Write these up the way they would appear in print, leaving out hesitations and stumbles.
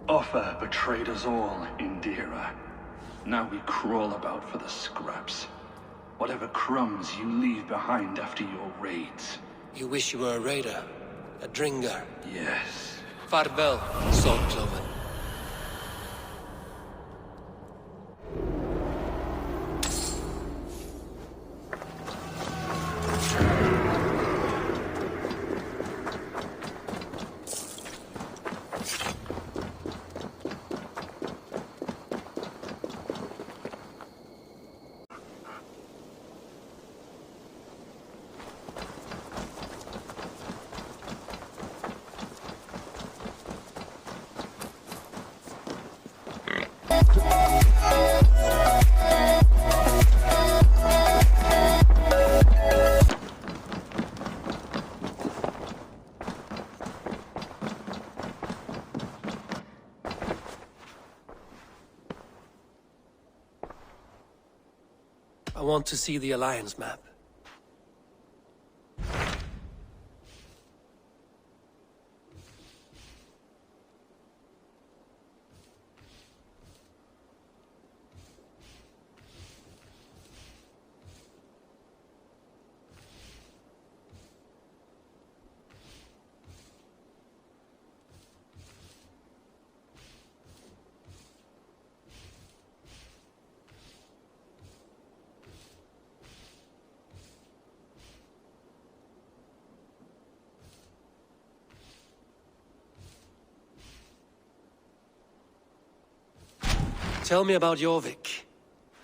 Offa betrayed us all, Indira. Now we crawl about for the scraps. Whatever crumbs you leave behind after your raids. You wish you were a raider? A dringar? Yes. Farvel, Saltcloven. I want to see the Alliance map. Tell me about Jorvik.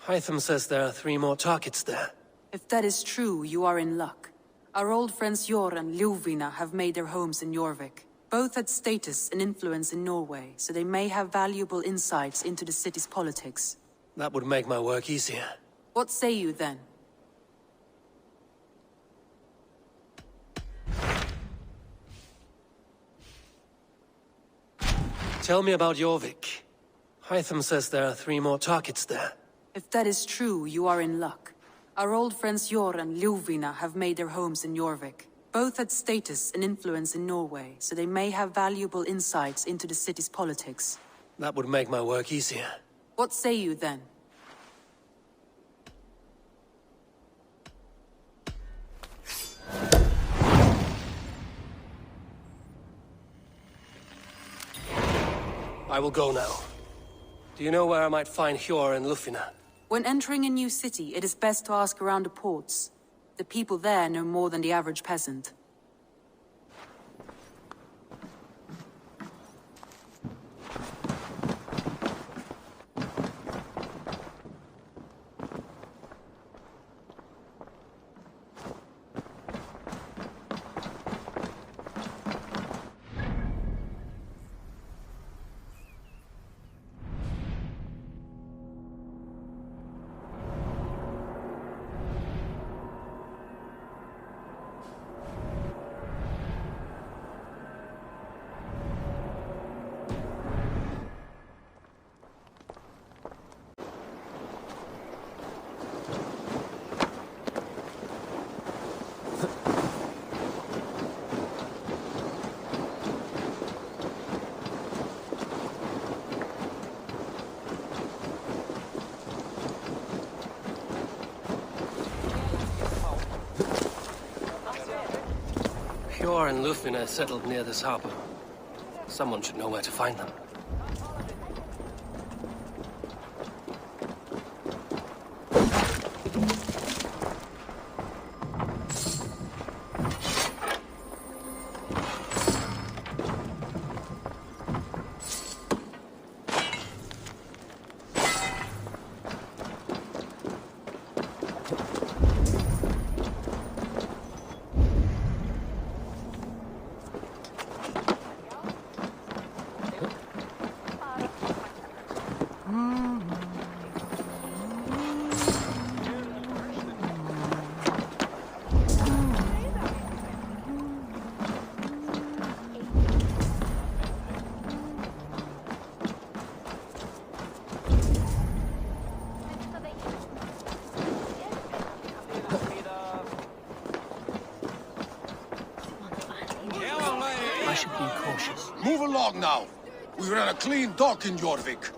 Hytham says there are 3 more targets there. If that is true, you are in luck. Our old friends Jor and Ljuvina have made their homes in Jorvik. Both had status and influence in Norway, so they may have valuable insights into the city's politics. That would make my work easier. What say you then? Tell me about Jorvik. Hytham says there are 3 more targets there. If that is true, you are in luck. Our old friends Jor and Ljuvina have made their homes in Jorvik. Both had status and influence in Norway, so they may have valuable insights into the city's politics. That would make my work easier. What say you then? I will go now. Do you know where I might find Hjor and Ljufina? When entering a new city, it is best to ask around the ports. The people there know more than the average peasant. Hjor and Ljufina settled near this harbor. Someone should know where to find them. Move along now. We ran a clean dock in Jorvik.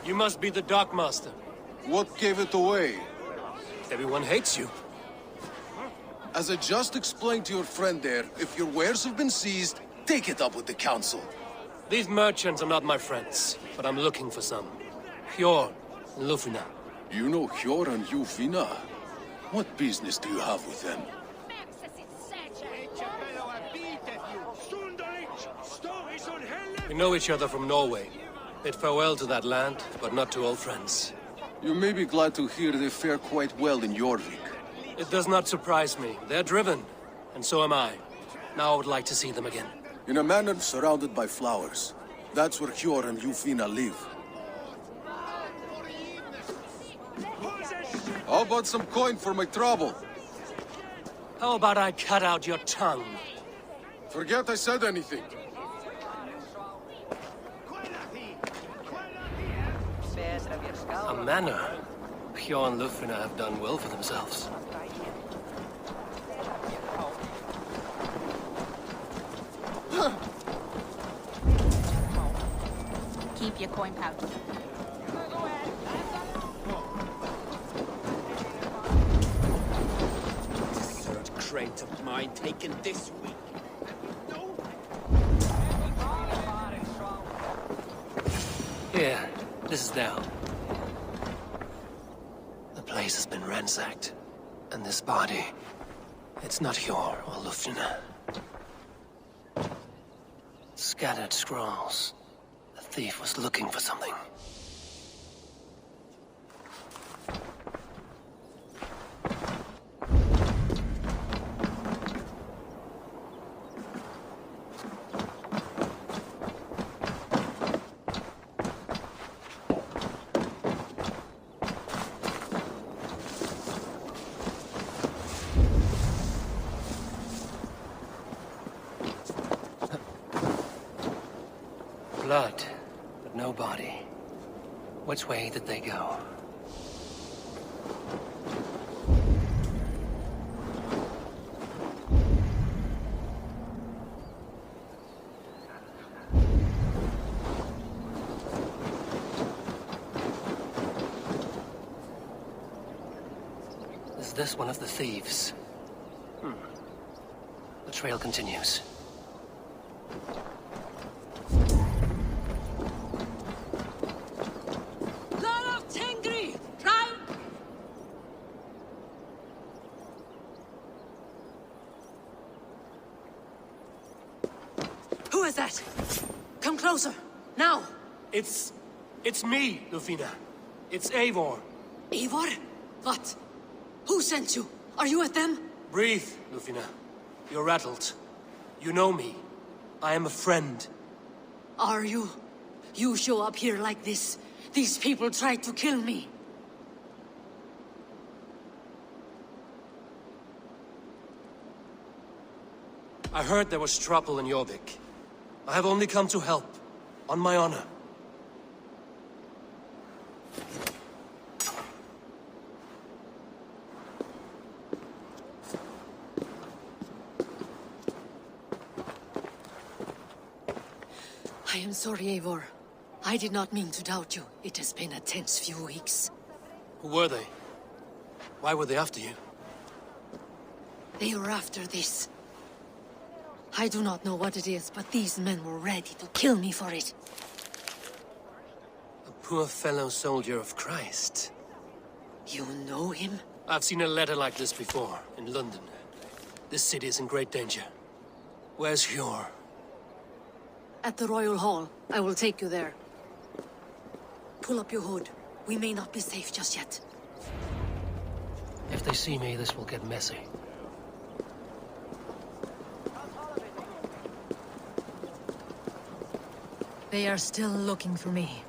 You must be the dockmaster. What gave it away? Everyone hates you. As I just explained to your friend there, if your wares have been seized, take it up with the council. These merchants are not my friends, but I'm looking for some. Hjor and Ljufina. You know Hjor and Ljufina? What business do you have with them? We know each other from Norway. Bid farewell to that land, but not to old friends. You may be glad to hear they fare quite well in Jorvik. It does not surprise me. They're driven, and so am I. Now I would like to see them again. In a manor surrounded by flowers. That's where Hjor and Ljufina live. How about some coin for my trouble? How about I cut out your tongue? Forget I said anything. A manor. Hjor and Ljufina have done well for themselves. Keep your coin pouch. Third crate of mine taken this week. Here, this is down. The place has been ransacked. And this body, it's not Hjor or Ljufina. Scattered scrolls. The thief was looking for something. Blood, but no body. Which way did they go? Is this one of the thieves? The trail continues. Who is that? Come closer, now! It's me, Lufina. It's Eivor. Eivor? What? Who sent you? Are you with them? Breathe, Lufina. You're rattled. You know me. I am a friend. Are you? You show up here like this. These people tried to kill me. I heard there was trouble in Jorvik. I have only come to help, on my honor. I am sorry, Eivor. I did not mean to doubt you. It has been a tense few weeks. Who were they? Why were they after you? They were after this. I do not know what it is, but these men were ready to kill me for it. A poor fellow soldier of Christ. You know him? I've seen a letter like this before, in London. This city is in great danger. Where's Hjor? At the Royal Hall. I will take you there. Pull up your hood. We may not be safe just yet. If they see me, this will get messy. They are still looking for me.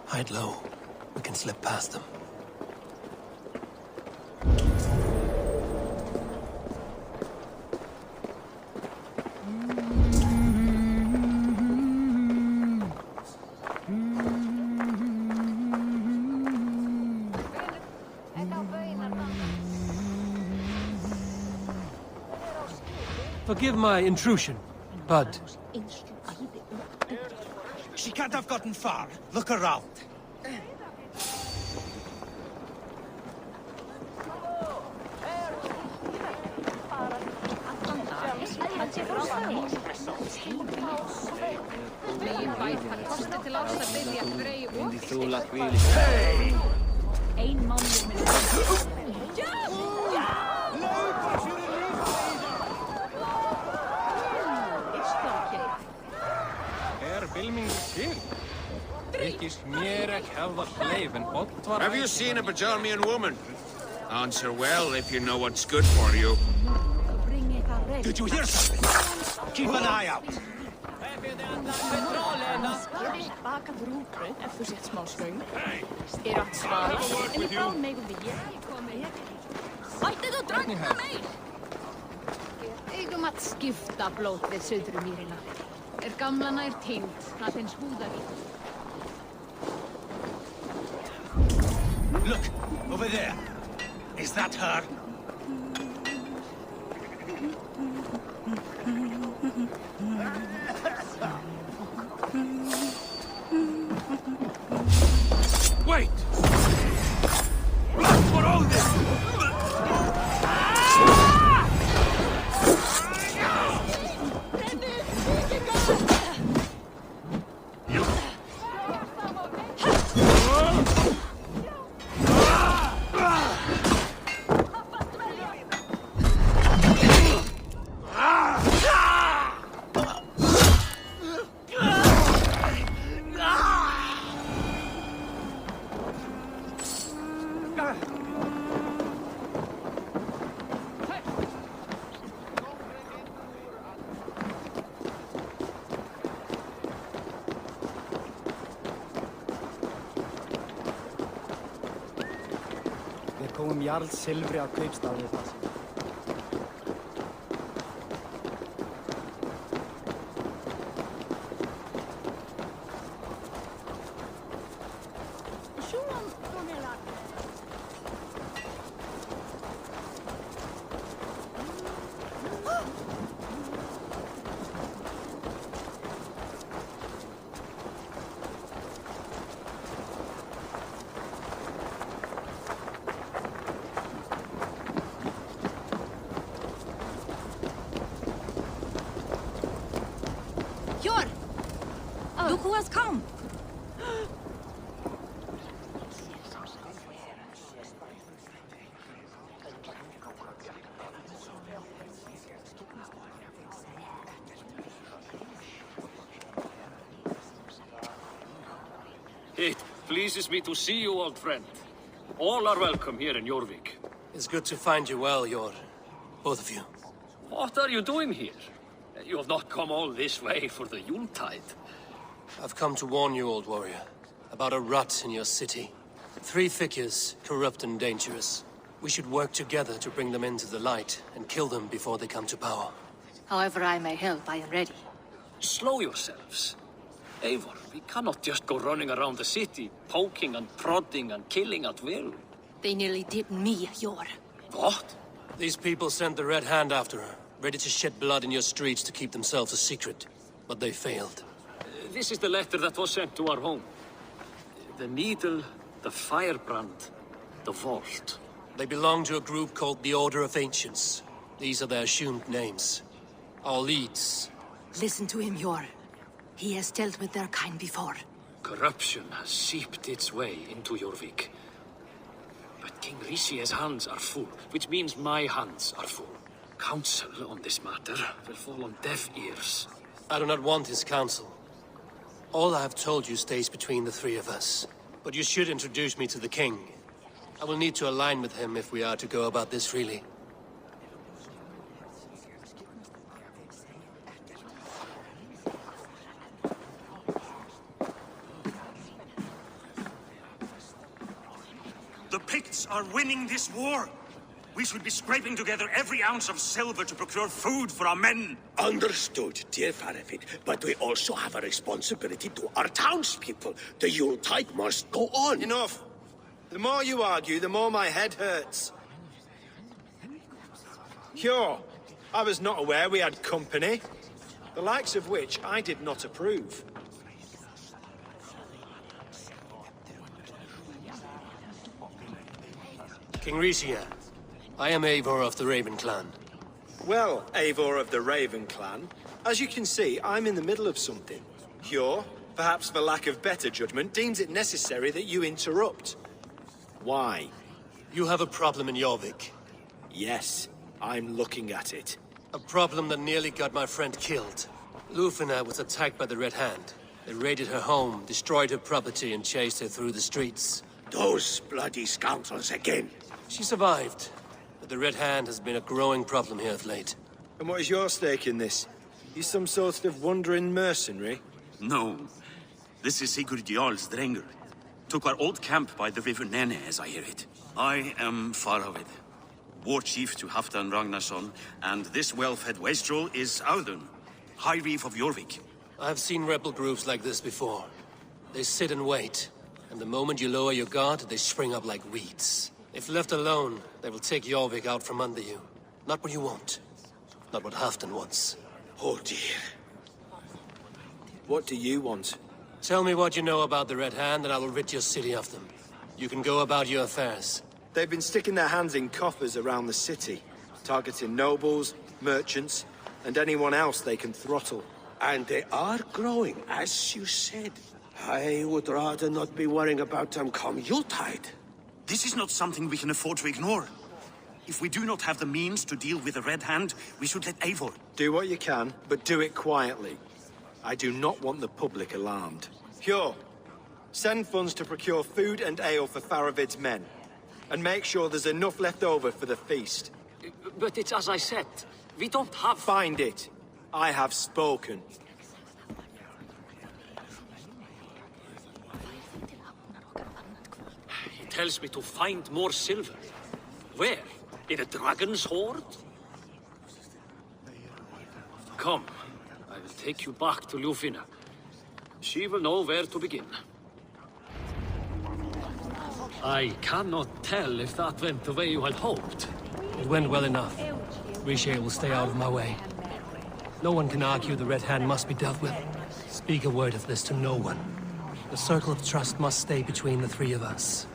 Hide low. We can slip past them. Forgive my intrusion, Bud. She can't have gotten far. Look around. Have you seen a Bajarmian woman? Answer well if you know what's good for you. Did you hear something? Keep an eye out. Eigum að skipta blót við Suðrumýrina. Gamla nær týnd, það finnst húðavít. Look, over there. Is that her? Wait! Run for all this! Jarl silfri á kaupstað við það. Look who has come! It pleases me to see you, old friend. All are welcome here in Jorvik. It's good to find you well, Yor. Both of you. What are you doing here? You have not come all this way for the Yuletide. I've come to warn you, old warrior, about a rot in your city. 3 figures, corrupt and dangerous. We should work together to bring them into the light and kill them before they come to power. However I may help, I am ready. Slow yourselves. Eivor, we cannot just go running around the city, poking and prodding and killing at will. They nearly did me, Yor. What? These people sent the Red Hand after her, ready to shed blood in your streets to keep themselves a secret. But they failed. This is the letter that was sent to our home. The needle, the firebrand, the vault. They belong to a group called the Order of Ancients. These are their assumed names. Our leads. Listen to him, Yor. He has dealt with their kind before. Corruption has seeped its way into Jorvik. But King Rici's hands are full, which means my hands are full. Counsel on this matter will fall on deaf ears. I do not want his counsel. All I have told you stays between the 3 of us. But you should introduce me to the king. I will need to align with him if we are to go about this freely. The Picts are winning this war. We should be scraping together every ounce of silver to procure food for our men. Understood, dear Faravid, but we also have a responsibility to our townspeople. The Yuletide must go on. Enough. The more you argue, the more my head hurts. Sure, I was not aware we had company, the likes of which I did not approve. King Ricia, I am Eivor of the Raven clan. Well, Eivor of the Raven clan, as you can see, I'm in the middle of something. Hjor, perhaps for lack of better judgment, deems it necessary that you interrupt. Why? You have a problem in Jorvik. Yes, I'm looking at it. A problem that nearly got my friend killed. Lufina was attacked by the Red Hand. They raided her home, destroyed her property, and chased her through the streets. Those bloody scoundrels again. She survived, but the Red Hand has been a growing problem here of late. And what is your stake in this? You some sort of wandering mercenary? No. This is Sigurd Jarl's Drenger. Took our old camp by the river Nene, as I hear it. I am Faraved, war chief to Halfdan Ragnarsson, and this well-fed wastrel is Audun, High Reef of Jorvik. I've seen rebel groups like this before. They sit and wait, and the moment you lower your guard, they spring up like weeds. If left alone, they will take Jorvik out from under you. Not what you want. Not what Halfdan wants. Oh dear. What do you want? Tell me what you know about the Red Hand, and I will rid your city of them. You can go about your affairs. They've been sticking their hands in coffers around the city, targeting nobles, merchants, and anyone else they can throttle. And they are growing, as you said. I would rather not be worrying about them come Yuletide. This is not something we can afford to ignore. If we do not have the means to deal with the Red Hand, we should let Eivor. Do what you can, but do it quietly. I do not want the public alarmed. Hjor, send funds to procure food and ale for Faravid's men. And make sure there's enough left over for the feast. But it's as I said, we don't have... Find it. I have spoken. He tells me to find more silver. Where? In a dragon's hoard? Come, I will take you back to Lufina. She will know where to begin. I cannot tell if that went the way you had hoped. It went well enough. Ricia will stay out of my way. No one can argue the Red Hand must be dealt with. Speak a word of this to no one. The circle of trust must stay between the 3 of us.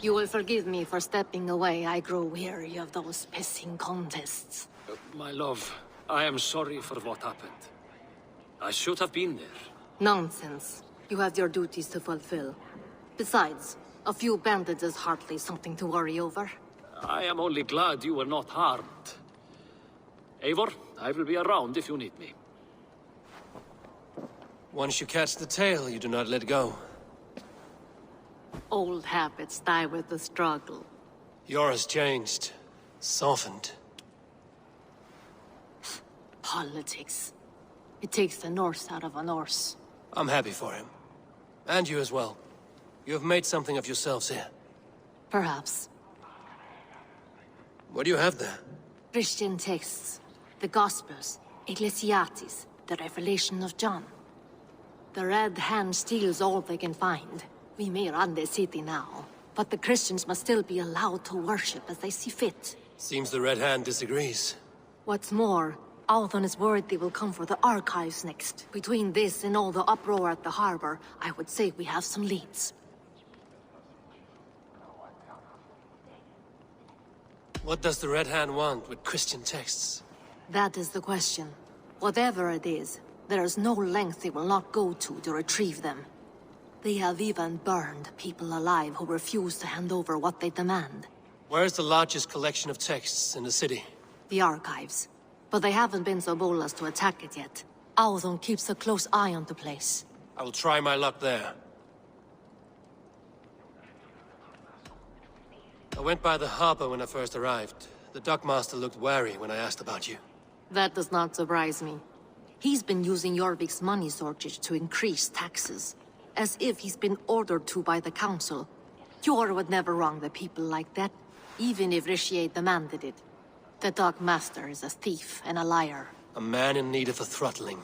You will forgive me for stepping away. I grow weary of those pissing contests. My love, I am sorry for what happened. I should have been there. Nonsense. You have your duties to fulfill. Besides, a few bandits is hardly something to worry over. I am only glad you were not harmed. Eivor, I will be around if you need me. Once you catch the tail, you do not let go. Old habits die with the struggle. Yours changed. Softened. Politics. It takes the Norse out of a Norse. I'm happy for him. And you as well. You have made something of yourselves here. Perhaps. What do you have there? Christian texts. The Gospels. Ecclesiastes. The Revelation of John. The Red Hand steals all they can find. We may run the city now, but the Christians must still be allowed to worship as they see fit. Seems the Red Hand disagrees. What's more, Althon is worried they will come for the archives next. Between this and all the uproar at the harbor, I would say we have some leads. What does the Red Hand want with Christian texts? That is the question. Whatever it is, there is no length they will not go to retrieve them. They have even burned people alive who refuse to hand over what they demand. Where is the largest collection of texts in the city? The archives. But they haven't been so bold as to attack it yet. Althon keeps a close eye on the place. I will try my luck there. I went by the harbor when I first arrived. The dockmaster looked wary when I asked about you. That does not surprise me. He's been using Jorvik's money shortage to increase taxes. As if he's been ordered to by the council. Jor would never wrong the people like that, even if Rishiate demanded it. The dockmaster is a thief and a liar. A man in need of a throttling.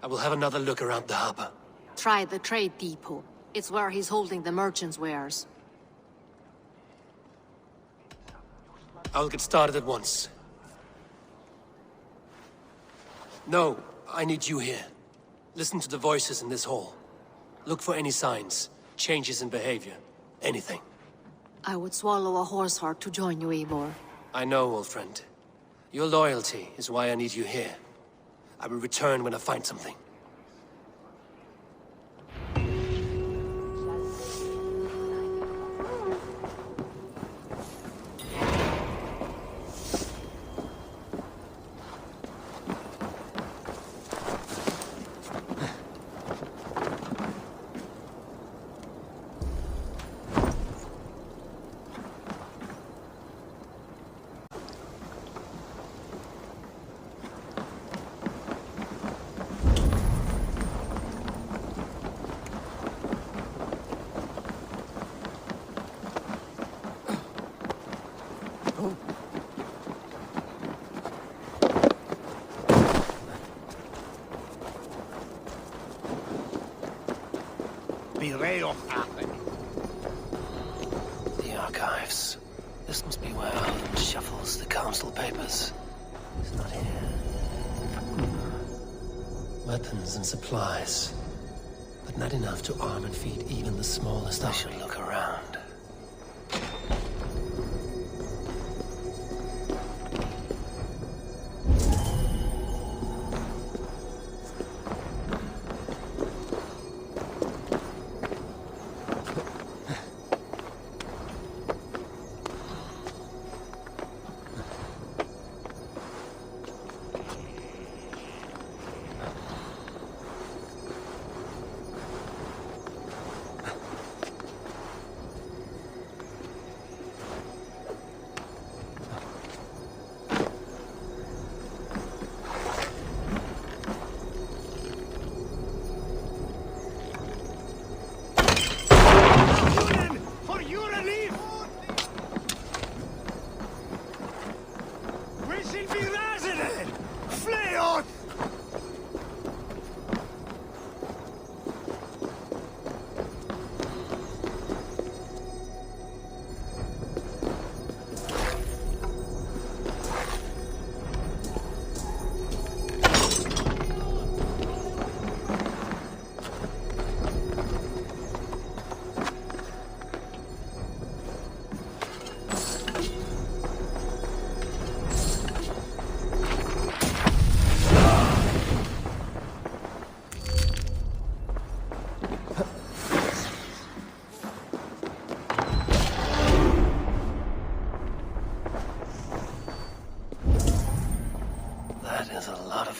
I will have another look around the harbor. Try the trade depot. It's where he's holding the merchants' wares. I will get started at once. No, I need you here. Listen to the voices in this hall. Look for any signs, changes in behavior, anything. I would swallow a horse heart to join you, Eivor. I know, old friend. Your loyalty is why I need you here. I will return when I find something. The archives. This must be where Althon shuffles the council papers. It's not here. Weapons and supplies. But not enough to arm and feed even the smallest. I should look around.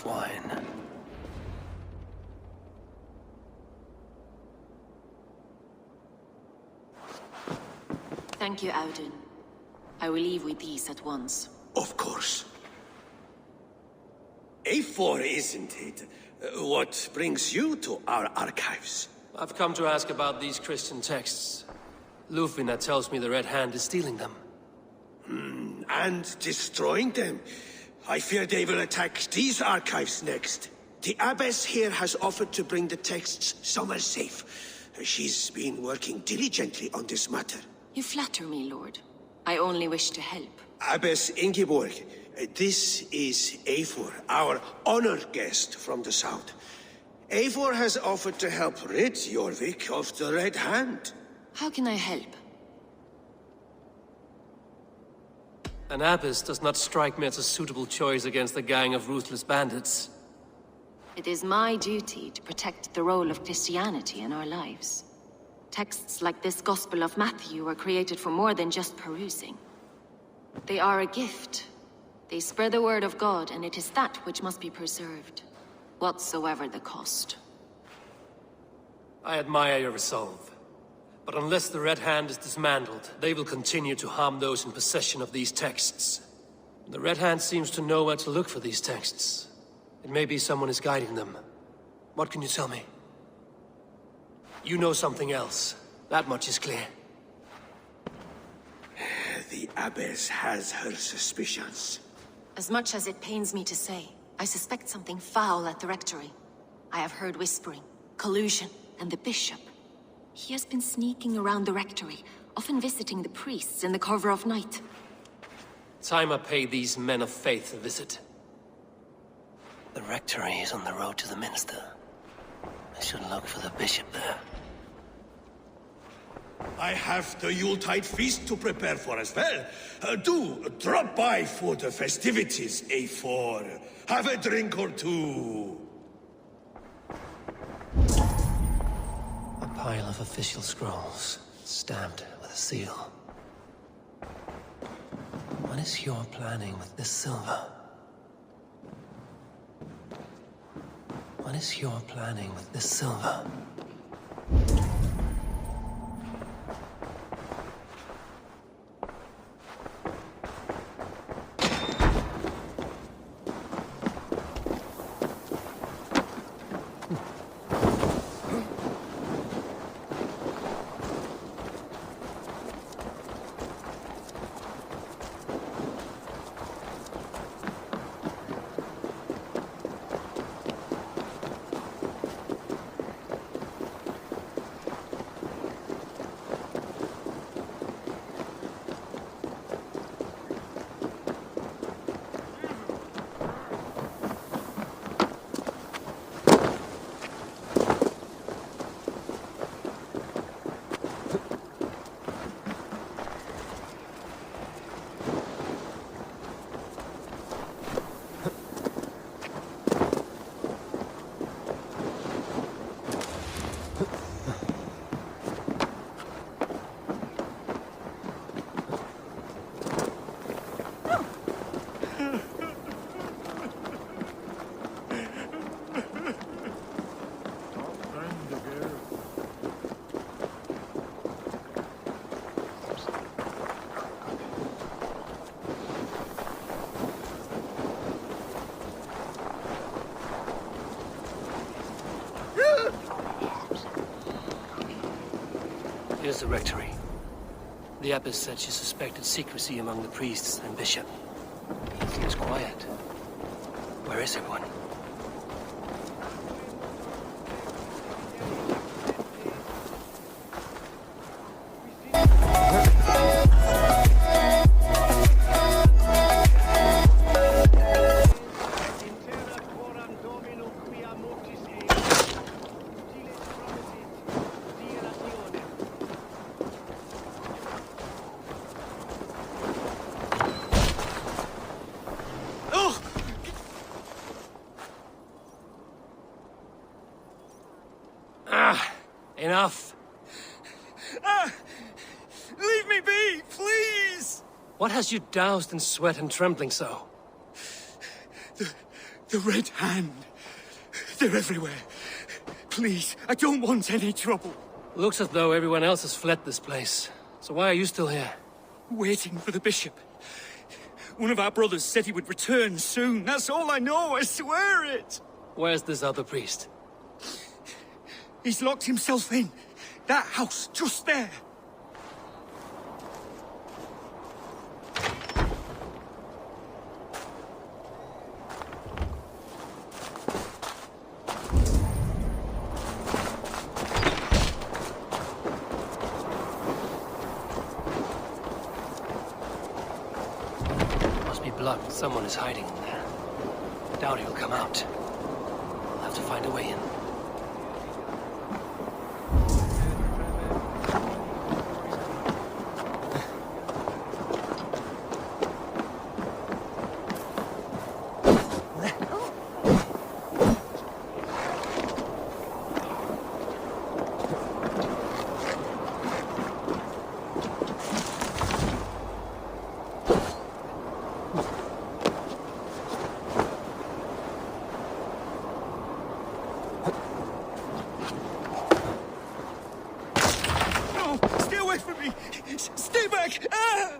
swine. Thank you, Audun. I will leave with these at once. Of course. Eivor, isn't it? What brings you to our archives? I've come to ask about these Christian texts. Lufvina tells me the Red Hand is stealing them. And destroying them. I fear they will attack these archives next. The abbess here has offered to bring the texts somewhere safe. She's been working diligently on this matter. You flatter me, Lord. I only wish to help. Abbess Ingeborg, this is Eivor, our honored guest from the south. Eivor has offered to help rid Jorvik of the Red Hand. How can I help? An abbess does not strike me as a suitable choice against a gang of ruthless bandits. It is my duty to protect the role of Christianity in our lives. Texts like this Gospel of Matthew were created for more than just perusing. They are a gift. They spread the word of God, and it is that which must be preserved, whatsoever the cost. I admire your resolve. But unless the Red Hand is dismantled, they will continue to harm those in possession of these texts. The Red Hand seems to know where to look for these texts. It may be someone is guiding them. What can you tell me? You know something else. That much is clear. The abbess has her suspicions. As much as it pains me to say, I suspect something foul at the rectory. I have heard whispering, collusion, and the bishop. He has been sneaking around the rectory, often visiting the priests in the cover of night. Time I pay these men of faith a visit. The rectory is on the road to the minster. I should look for the bishop there. I have the Yuletide feast to prepare for as well. Do drop by for the festivities, Eivor. Have a drink or two. A pile of official scrolls, stamped with a seal. What is your planning with this silver? What is your planning with this silver? Here's the rectory. The abbess said she suspected secrecy among the priests and bishop. It seems quiet. Where is everyone? Enough. Leave me be, please! What has you doused in sweat and trembling so? The Red Hand. They're everywhere. Please, I don't want any trouble. Looks as though everyone else has fled this place. So why are you still here? Waiting for the bishop. One of our brothers said he would return soon. That's all I know, I swear it! Where's this other priest? He's locked himself in. That house, just there. Blood. Someone is hiding in there. Doubt he'll come out. We'll have to find a way in. Stay back! Ah!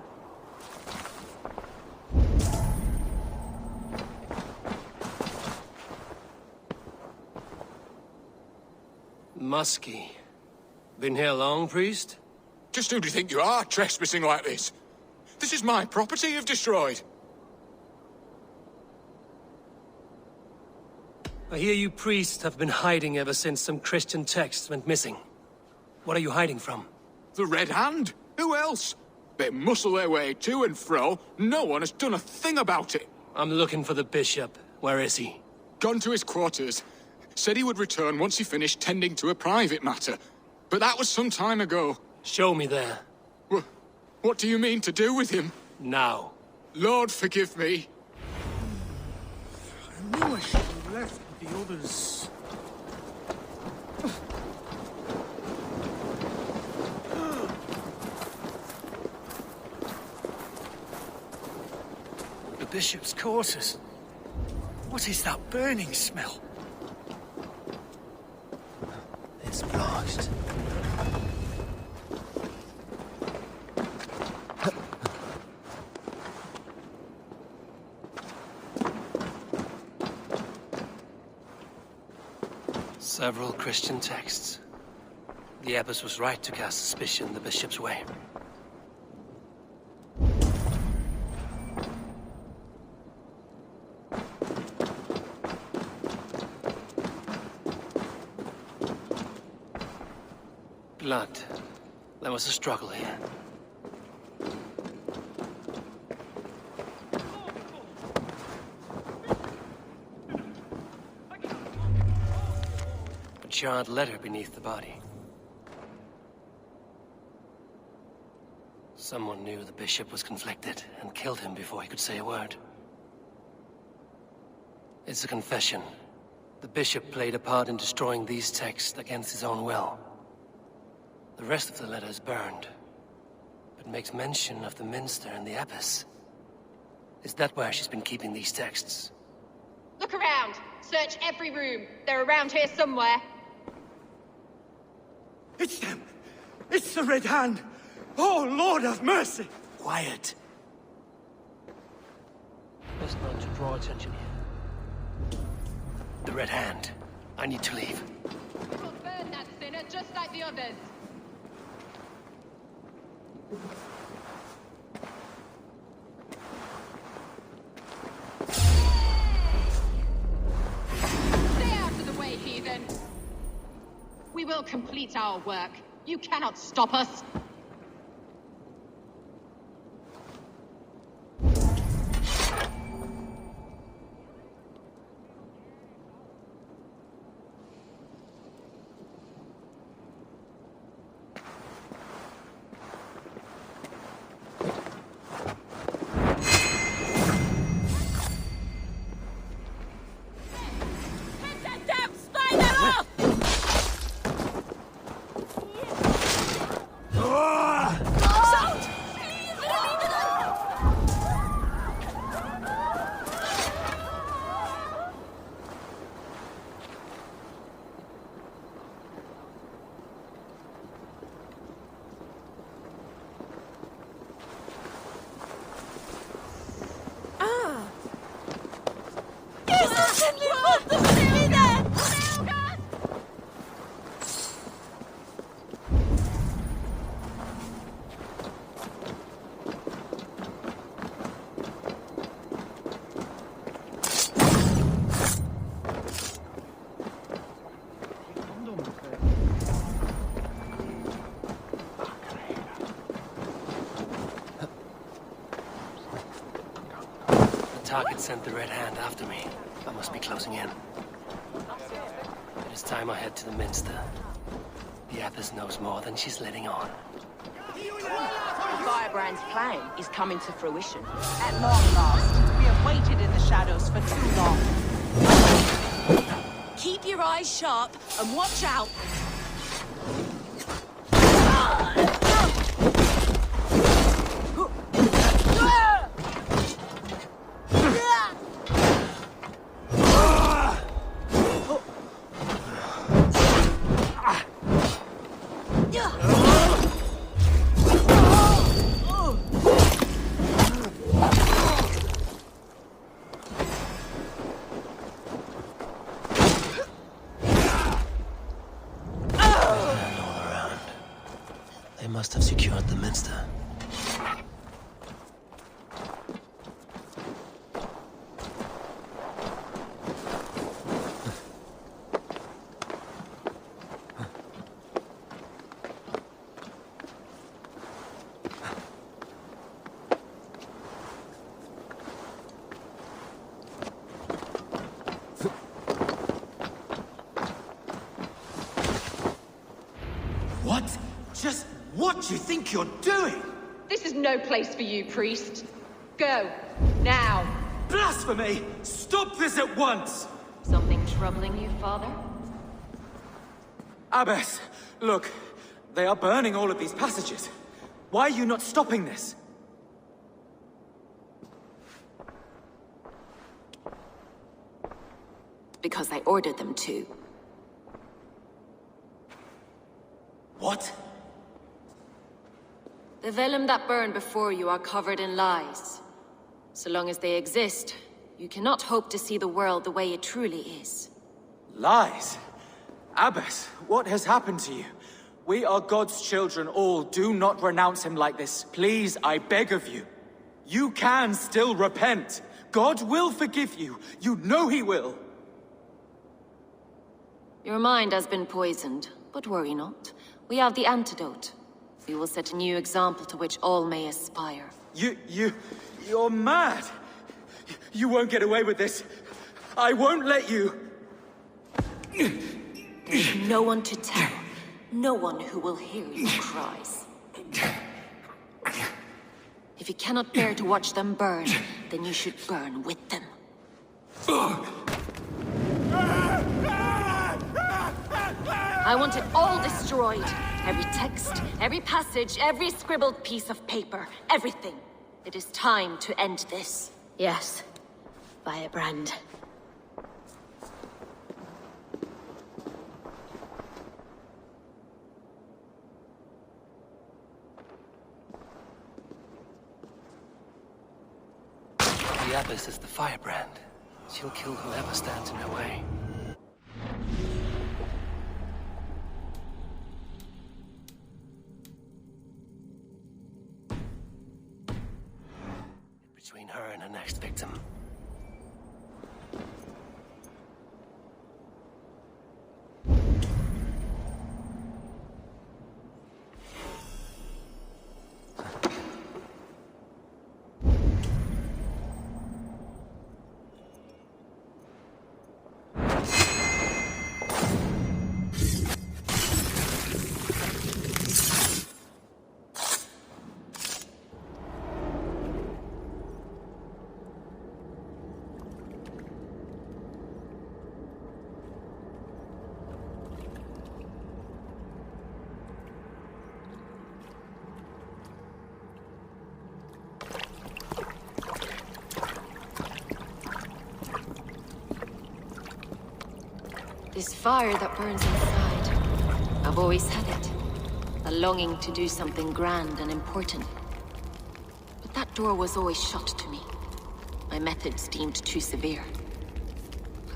Muskie. Been here long, priest? Just who do you think you are, trespassing like this? This is my property you've destroyed. I hear you priests have been hiding ever since some Christian texts went missing. What are you hiding from? The Red Hand? Who else? They muscle their way to and fro. No one has done a thing about it. I'm looking for the bishop. Where is he? Gone to his quarters. Said he would return once he finished tending to a private matter. But that was some time ago. Show me there. What do you mean to do with him? Now. Lord, forgive me. I knew I should have left with the others. The bishop's quarters. What is that burning smell? It's blocked. Several Christian texts. The abbess was right to cast suspicion the bishop's way. Blood. There was a struggle here. A charred letter beneath the body. Someone knew the bishop was conflicted and killed him before he could say a word. It's a confession. The bishop played a part in destroying these texts against his own will. The rest of the letter is burned, but makes mention of the minster and the abbess. Is that where she's been keeping these texts? Look around! Search every room. They're around here somewhere. It's them! It's the Red Hand! Oh, Lord have mercy! Quiet. Best not to draw attention here. The Red Hand. I need to leave. We'll burn that sinner just like the others. Stay out of the way, heathen! We will complete our work. You cannot stop us. target sent the Red Hand after me. I must be closing in. It is time I head to the Minster. The Abbess knows more than she's letting on. Firebrand's plan is coming to fruition. At long last, we have waited in the shadows for too long. Keep your eyes sharp and watch out. Must have secured the Minster. What? Just what do you think you're doing? This is no place for you, priest. Go, now. Blasphemy! Stop this at once! Something troubling you, father? Abbess, look. They are burning all of these passages. Why are you not stopping this? Because I ordered them to. What? The vellum that burn before you are covered in lies. So long as they exist, you cannot hope to see the world the way it truly is. Lies? Abbess, what has happened to you? We are God's children all. Do not renounce him like this. Please, I beg of you. You can still repent. God will forgive you. You know he will. Your mind has been poisoned, but worry not. We have the antidote. We will set a new example to which all may aspire. You're mad! You won't get away with this. I won't let you! No one to tell. No one who will hear your cries. If you cannot bear to watch them burn, then you should burn with them. I want it all destroyed. Every text, every passage, every scribbled piece of paper, everything. It is time to end this. Yes, Firebrand. The Abbess is the Firebrand. She'll kill whoever stands in her way. Between her and her next victim. This fire that burns inside. I've always had it. A longing to do something grand and important. But that door was always shut to me. My methods deemed too severe.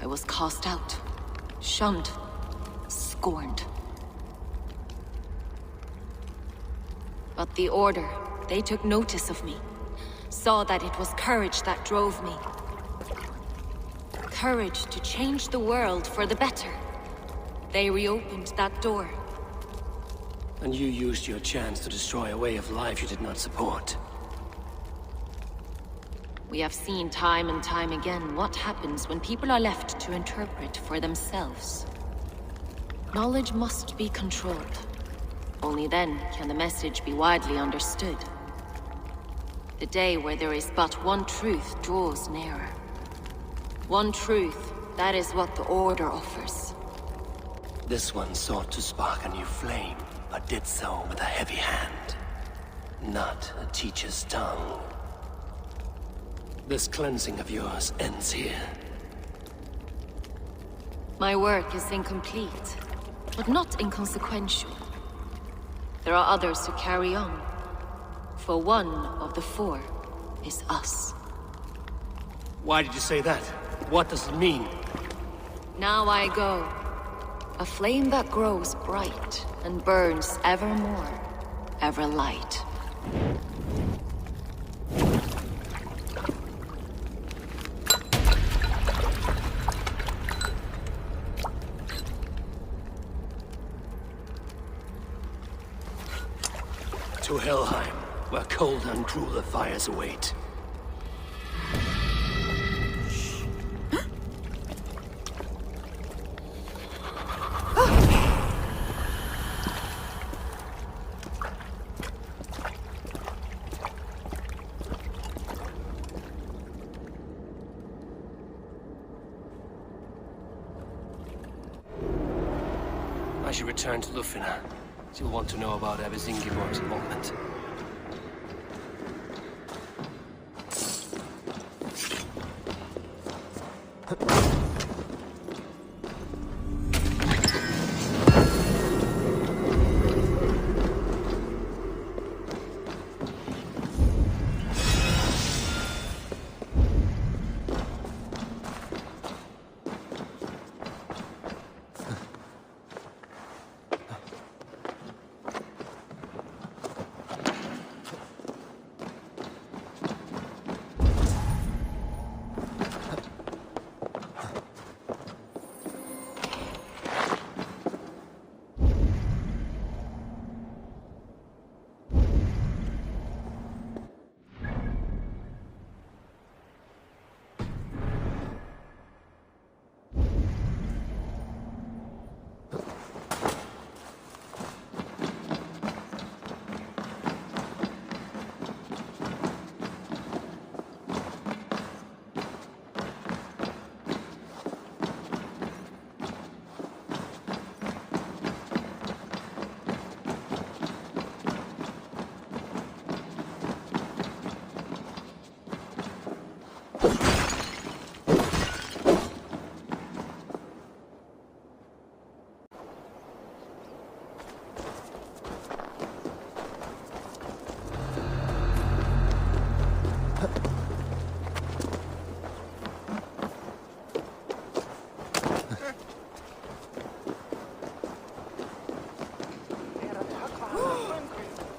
I was cast out, shunned, scorned. But the Order, they took notice of me. Saw that it was courage that drove me. Courage to change the world for the better. They reopened that door. And you used your chance to destroy a way of life you did not support. We have seen time and time again what happens when people are left to interpret for themselves. Knowledge must be controlled. Only then can the message be widely understood. The day where there is but one truth draws nearer. One truth, that is what the Order offers. This one sought to spark a new flame, but did so with a heavy hand. Not a teacher's tongue. This cleansing of yours ends here. My work is incomplete, but not inconsequential. There are others who carry on. For one of the four is us. Why did you say that? What does it mean? Now I go. A flame that grows bright and burns ever more, ever light. To Helheim, where cold and crueler fires await. I should return to Lufina. She'll want to know about Abbess Ingeborg's involvement.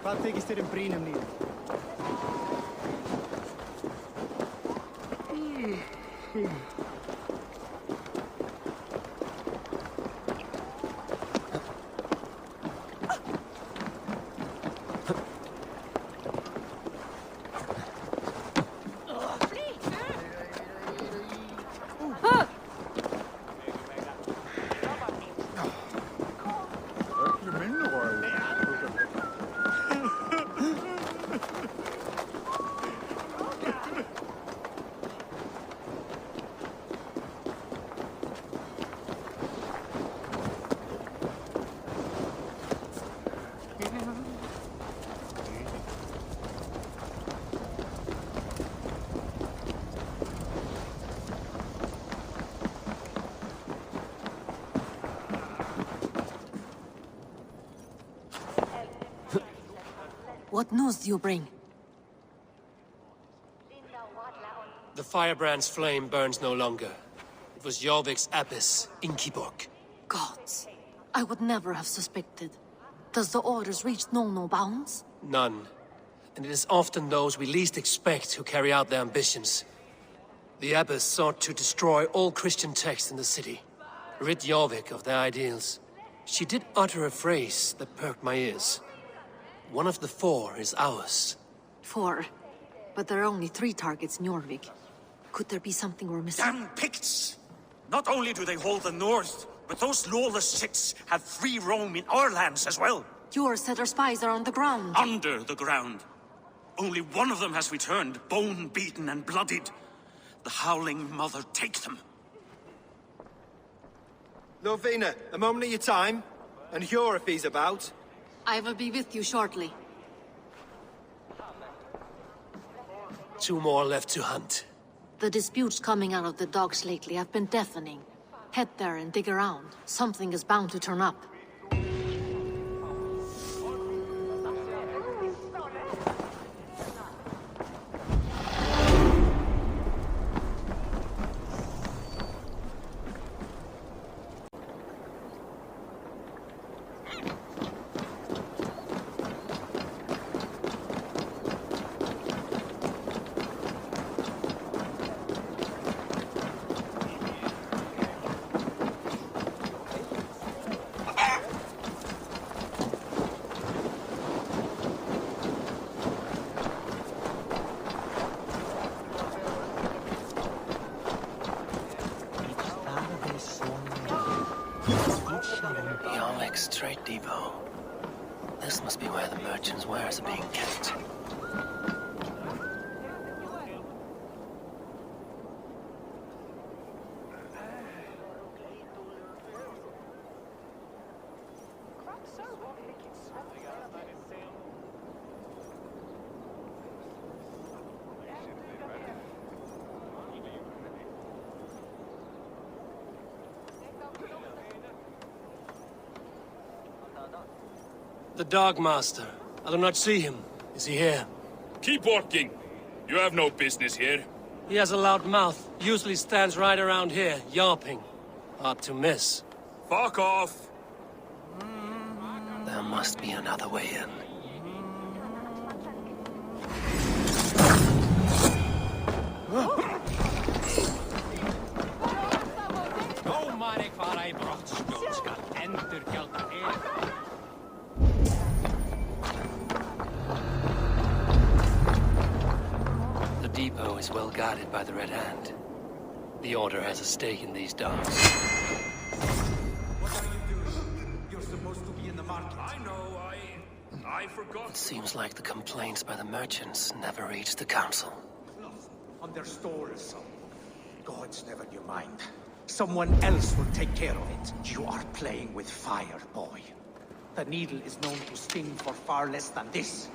Hvað þykist þér brýnum nýjum? What news do you bring? The Firebrand's flame burns no longer. It was Jorvik's abbess, Ingeborg. Gods, I would never have suspected. Does the orders reach no bounds? None. And it is often those we least expect who carry out their ambitions. The abbess sought to destroy all Christian texts in the city, rid Jorvik of their ideals. She did utter a phrase that perked my ears. One of the four is ours. Four? But there are only 3 targets in Jorvik. Could there be something we're missing? Damn Picts! Not only do they hold the north, but those lawless shits have free roam in our lands as well. Your said our spies are on the ground. Under the ground. Only one of them has returned, bone-beaten and bloodied. The Howling Mother take them. Lovina, a moment of your time. And Hjor if he's about. I will be with you shortly. 2 more left to hunt. The disputes coming out of the docks lately have been deafening. Head there and dig around. Something is bound to turn up. Trade depot. This must be where the merchants' wares are being kept. The Dog Master. I do not see him. Is he here? Keep working. You have no business here. He has a loud mouth. Usually stands right around here, yawping. Hard to miss. Fuck off. There must be another way in. The depot is well guarded by the Red Hand. The Order has a stake in these dogs. What are you doing? You're supposed to be in the market. I know, I forgot. It seems like the complaints by the merchants never reached the council. On their stores. Gods, never you mind. Someone else will take care of it. You are playing with fire, boy. The needle is known to sting for far less than this.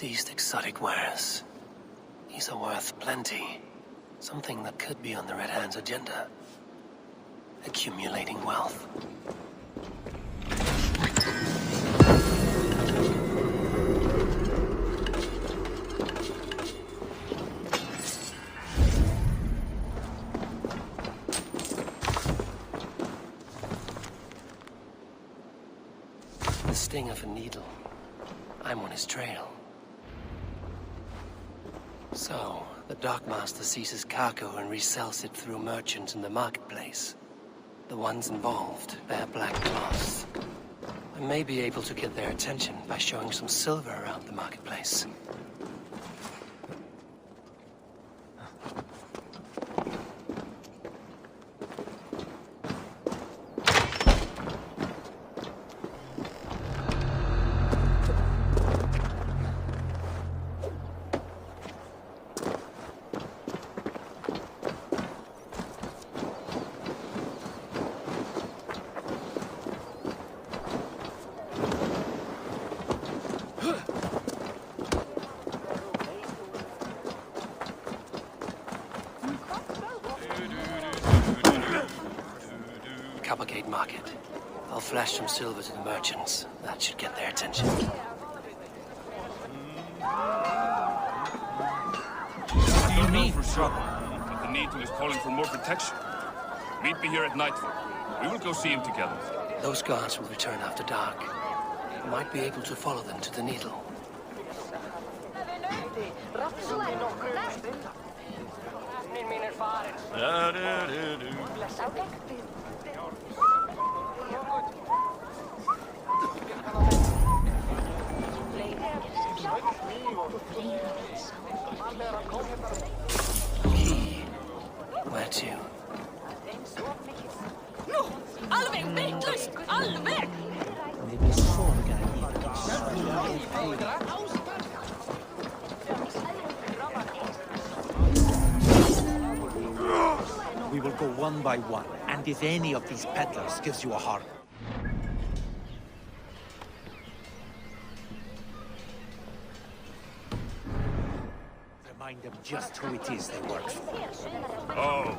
seized exotic wares. These are worth plenty. Something that could be on the Red Hand's agenda. Accumulating wealth. The sting of a needle. I'm on his trail. So, the dockmaster seizes cargo and resells it through merchants in the marketplace. The ones involved bear black cloths. I may be able to get their attention by showing some silver around the marketplace. Market. I'll flash some silver to the merchants. That should get their attention. Do you mean for sure that the Needle is calling for more protection? Meet me here at nightfall. We will go see him together. Those guards will return after dark. I might be able to follow them to the Needle. Where to? No! Allveg! Vektlöst! Allveg! We will go one by one, and if any of these peddlers gives you a hard... Remind them just who it is they work for. Oh.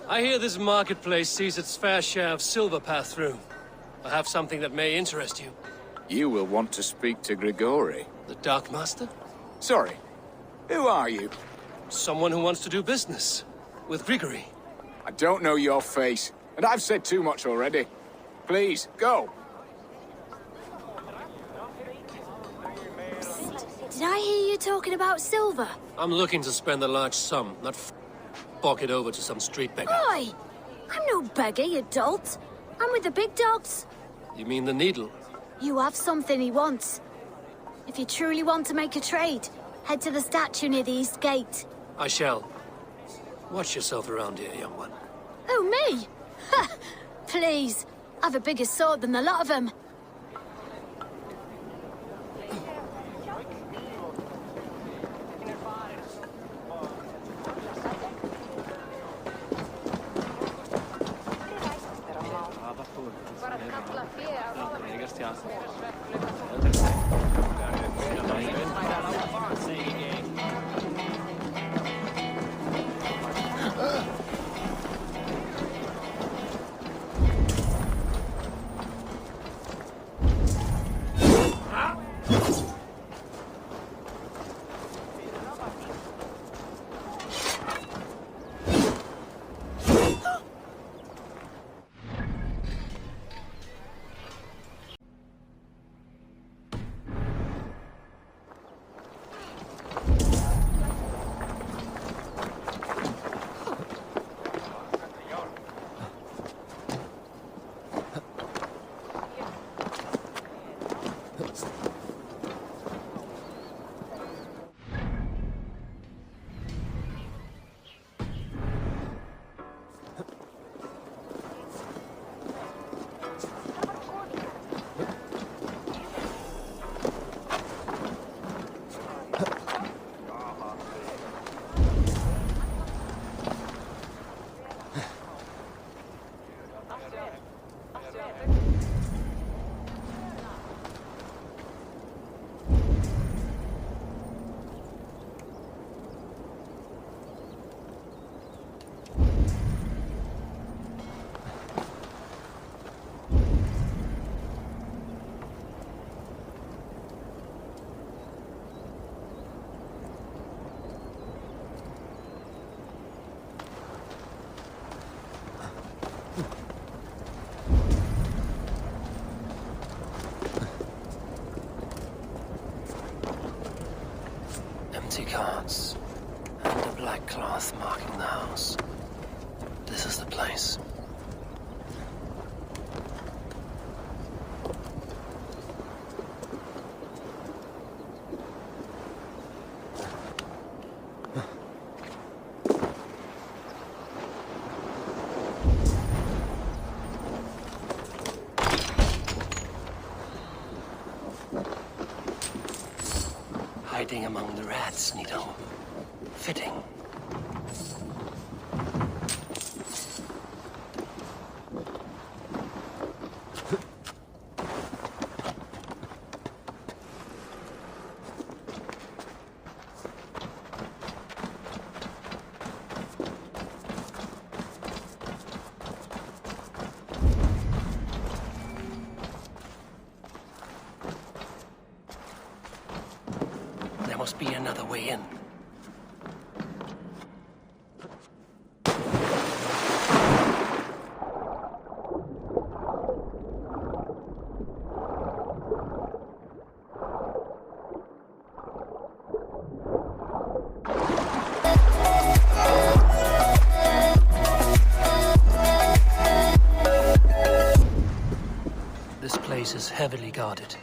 I hear this marketplace sees its fair share of silver pass through. I have something that may interest you. You will want to speak to Grigori. The Dark Master? Sorry. Who are you? Someone who wants to do business. With Grigori. I don't know your face, and I've said too much already. Please, go. Did I hear you talking about silver? I'm looking to spend a large sum, not fork it over to some street beggar. Oi! I'm no beggar, you dolt. I'm with the big dogs. You mean the Needle? You have something he wants. If you truly want to make a trade, head to the statue near the East Gate. I shall. Watch yourself around here, young one. Oh, me? Ha! Please. I've a bigger sword than the lot of them. empty carts, and a black cloth marking the house. This is the place. Hiding among the rats, Nito. Fitting. There must be another way in. This place is heavily guarded.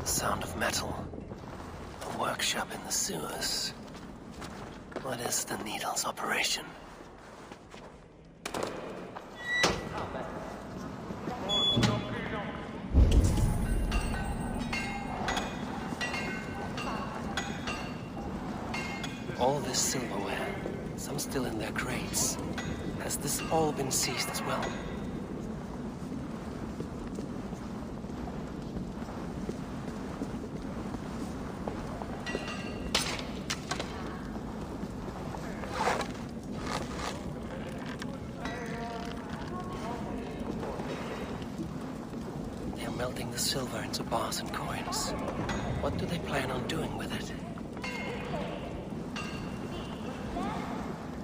Sound of metal. A workshop in the sewers. What is the Needle's operation? All this silverware, some still in their crates. Has this all been seized as well? Melting the silver into bars and coins. What do they plan on doing with it?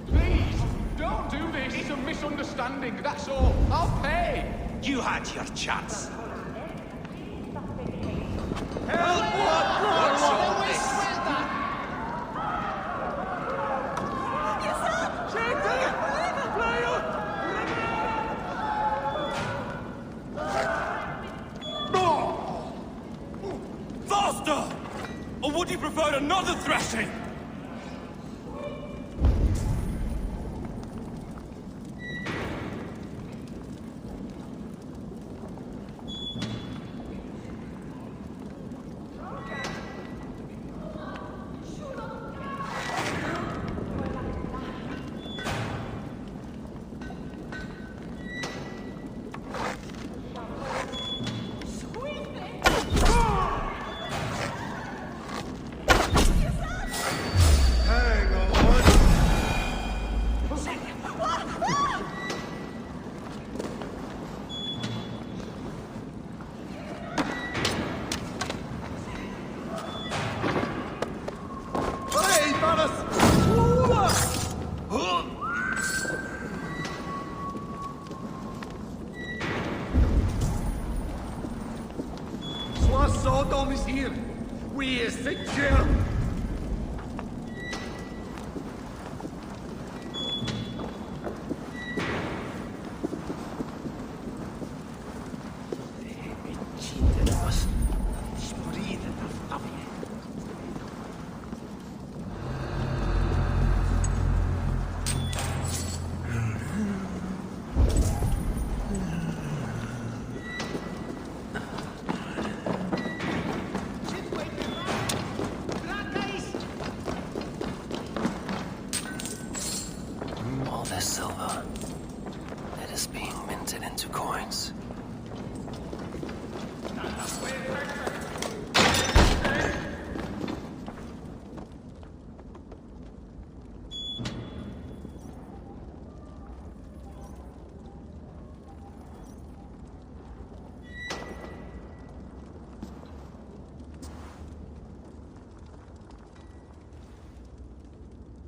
Please, don't do this. It's a misunderstanding, that's all. I'll pay. You had your chance. Help! What's all this? Or would you prefer another thrashing? Is here. We is the germ.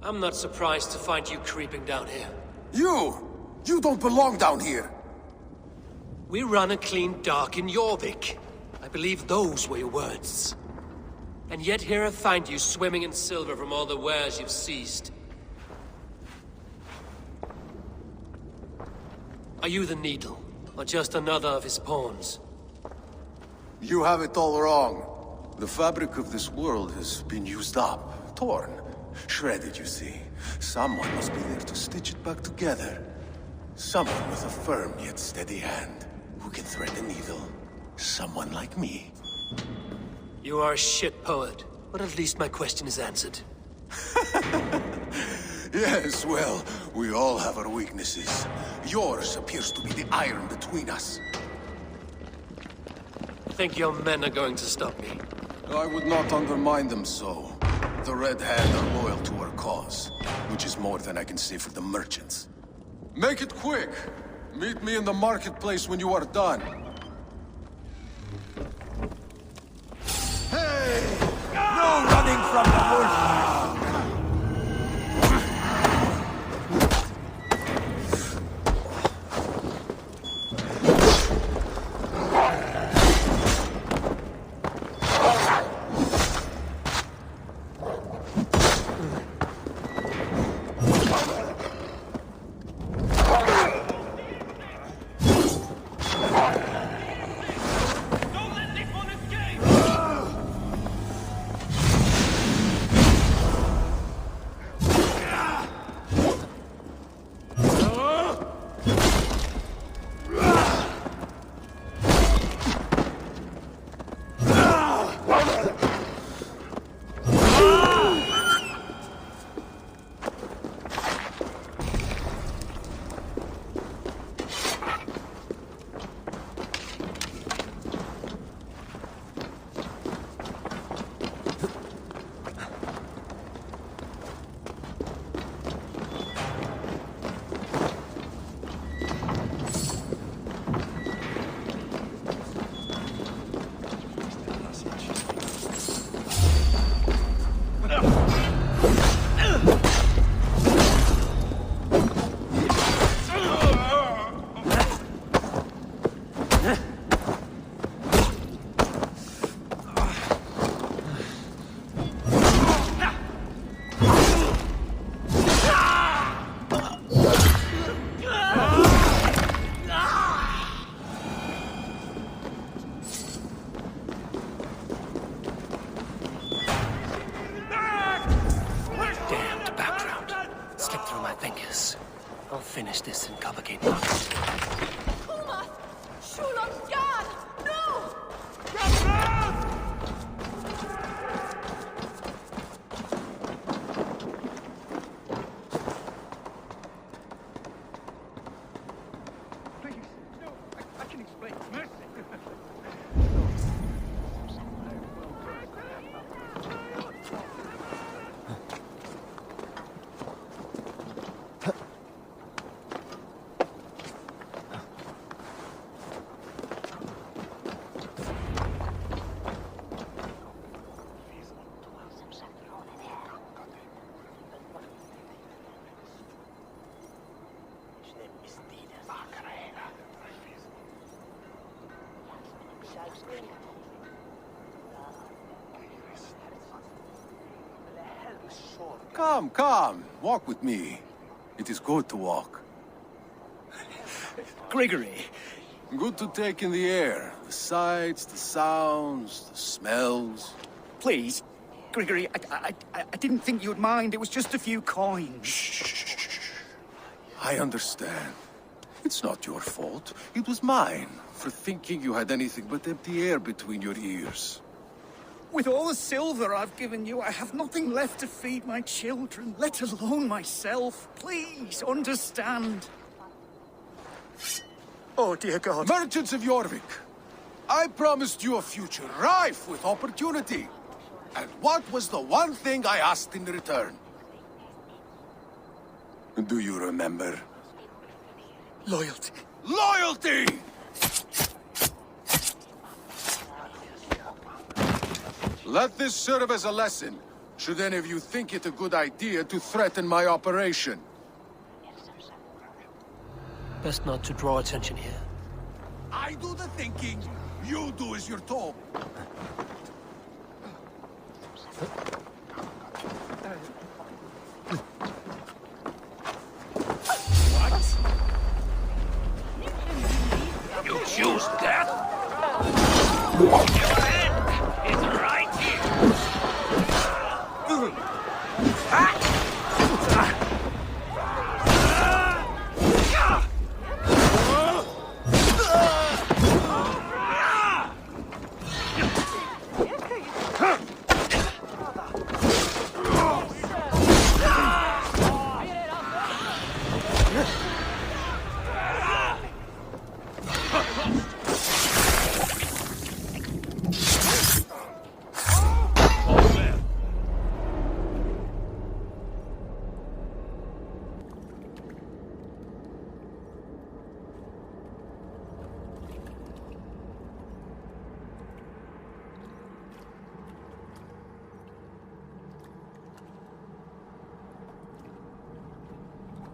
I'm not surprised to find you creeping down here. You don't belong down here. We run a clean dock in Jorvik. I believe those were your words. And yet here I find you swimming in silver from all the wares you've seized. Are you the Needle, or just another of his pawns? You have it all wrong. The fabric of this world has been used up, torn, shredded, you see. Someone must be there to stitch it back together. Someone with a firm yet steady hand, who can thread the needle. Someone like me. You are a shit poet, but at least my question is answered. Yes, well, we all have our weaknesses. Yours appears to be the iron between us. Think your men are going to stop me? I would not undermine them so. The Red Hand are loyal to our cause, which is more than I can say for the merchants. Make it quick! Meet me in the marketplace when you are done. Hey! No running from the wolf! Finish this and complicate matters. Come, come. Walk with me. It is good to walk. Gregory. Good to take in the air. The sights, the sounds, the smells. Please, Gregory, I didn't think you'd mind. It was just a few coins. Shh. I understand. It's not your fault. It was mine, for thinking you had anything but empty air between your ears. With all the silver I've given you, I have nothing left to feed my children, let alone myself. Please, understand. Oh, dear God. Merchants of Jorvik, I promised you a future rife with opportunity. And what was the one thing I asked in return? Do you remember? Loyalty. Loyalty! Let this serve as a lesson, should any of you think it a good idea to threaten my operation. Best not to draw attention here. I do the thinking, You do as you're told. You choose death? Your end is right here.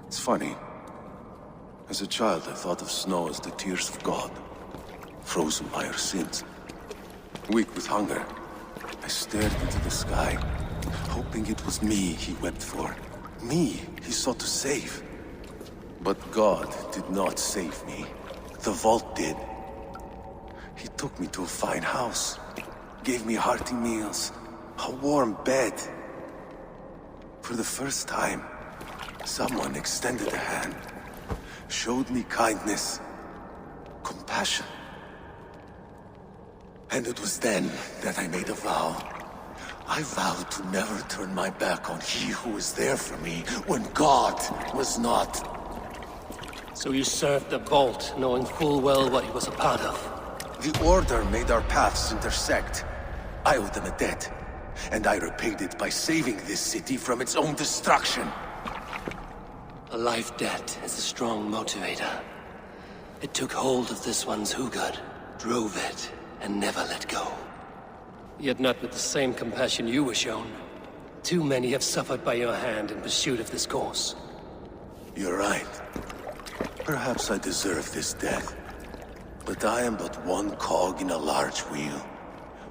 It's funny. As a child, I thought of snow as the tears of God, frozen by our sins. Weak with hunger, I stared into the sky, hoping it was me he wept for. Me he sought to save. But God did not save me. The vault did. He took me to a fine house, gave me hearty meals, a warm bed. For the first time, someone extended a hand, showed me kindness, compassion. And it was then that I made a vow. I vowed to never turn my back on he who was there for me when God was not. So you served the Vault, knowing full well what he was a part of. The Order made our paths intersect. I owed them a debt, and I repaid it by saving this city from its own destruction. A life debt is a strong motivator. It took hold of this one's Hugad, drove it, and never let go. Yet not with the same compassion you were shown. Too many have suffered by your hand in pursuit of this course. You're right. Perhaps I deserve this death. But I am but one cog in a large wheel.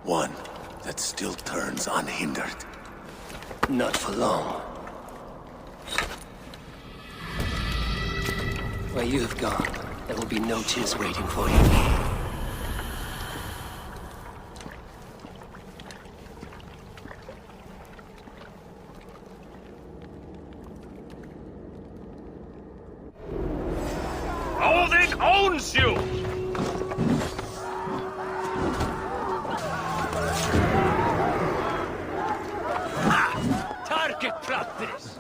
One that still turns unhindered. Not for long. Where you have gone, there will be no tears waiting for you. Odin owns you! Target practice!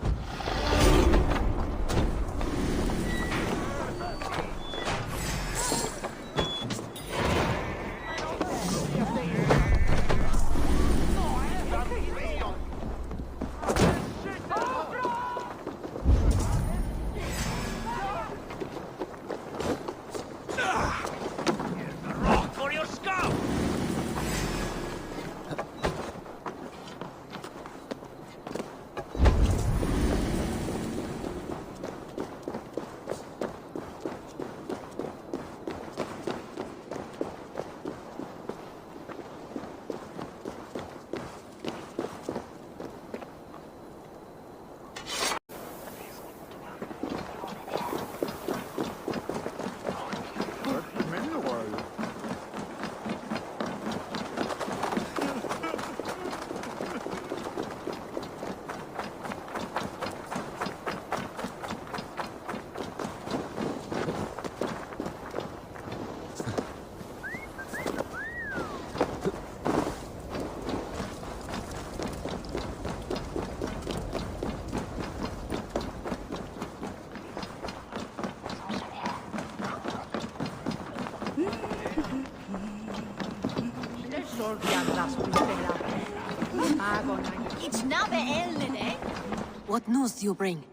What news do you bring?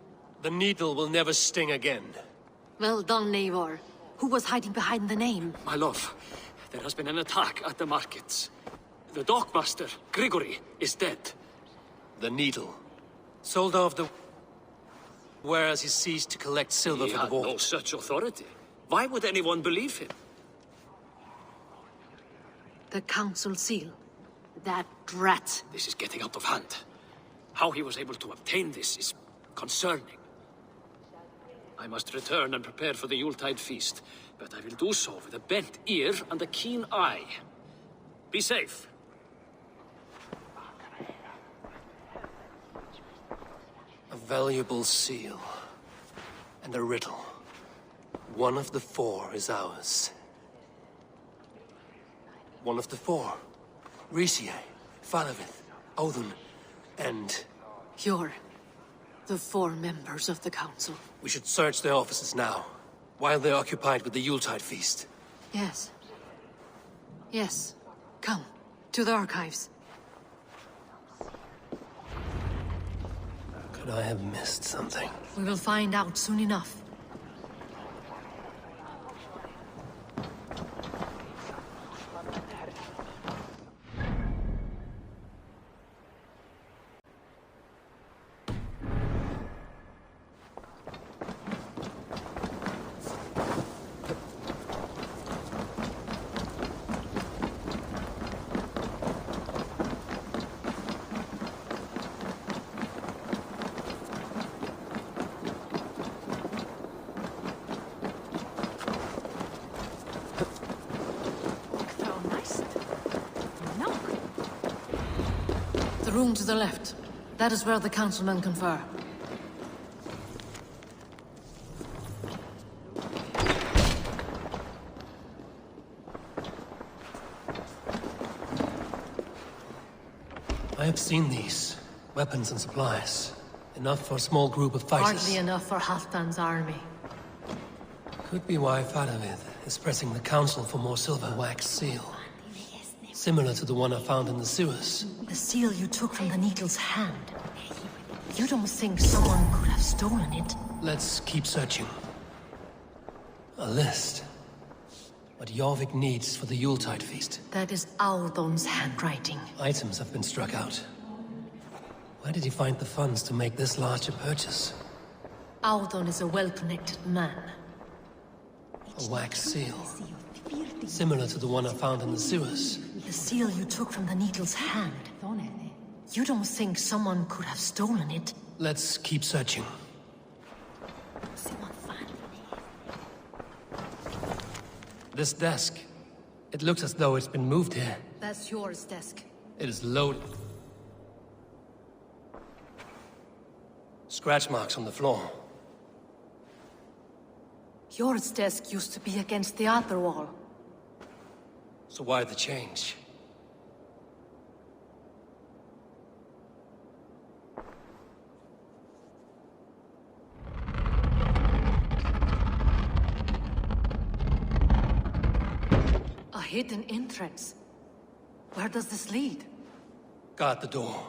The needle will never sting again. Well done, Eivor. Who was hiding behind the name? My lord, there has been an attack at the markets. The dockmaster, Grigory, is dead. The needle. Sold off the... whereas he ceased to collect silver He for the had vault. no such authority. Why would anyone believe him? The council seal. That rat. This is getting out of hand. How he was able to obtain this is concerning. I must return and prepare for the Yuletide feast, but I will do so with a bent ear and a keen eye. Be safe. A valuable seal. And a riddle. One of the four is ours. One of the four. Mercia, Faravith, Odin, and... You're the four members of the council. We should search their offices now, while they're occupied with the Yuletide feast. Yes. Yes. Come, to the archives. Could I have missed something? We will find out soon enough. The room to the left. That is where the councilmen confer. I have seen these. Weapons and supplies. Enough for a small group of fighters. Hardly enough for Halfdan's army. Could be why Faravith is pressing the council for more silver. Wax seal. Similar to the one I found in the sewers. The seal you took from the needle's hand. You don't think someone could have stolen it? Let's keep searching. A list. What Jorvik needs for the Yuletide feast. That is Audon's handwriting. Items have been struck out. Where did he find the funds to make this large a purchase? Audon is a well-connected man. A wax seal. Similar to the one I found in the sewers. The seal you took from the needle's hand. You don't think someone could have stolen it? Let's keep searching. This desk. It looks as though it's been moved here. That's yours desk. It is loaded. Scratch marks on the floor. Yours desk used to be against the other wall. So why the change? A hidden entrance. Where does this lead? Guard the door.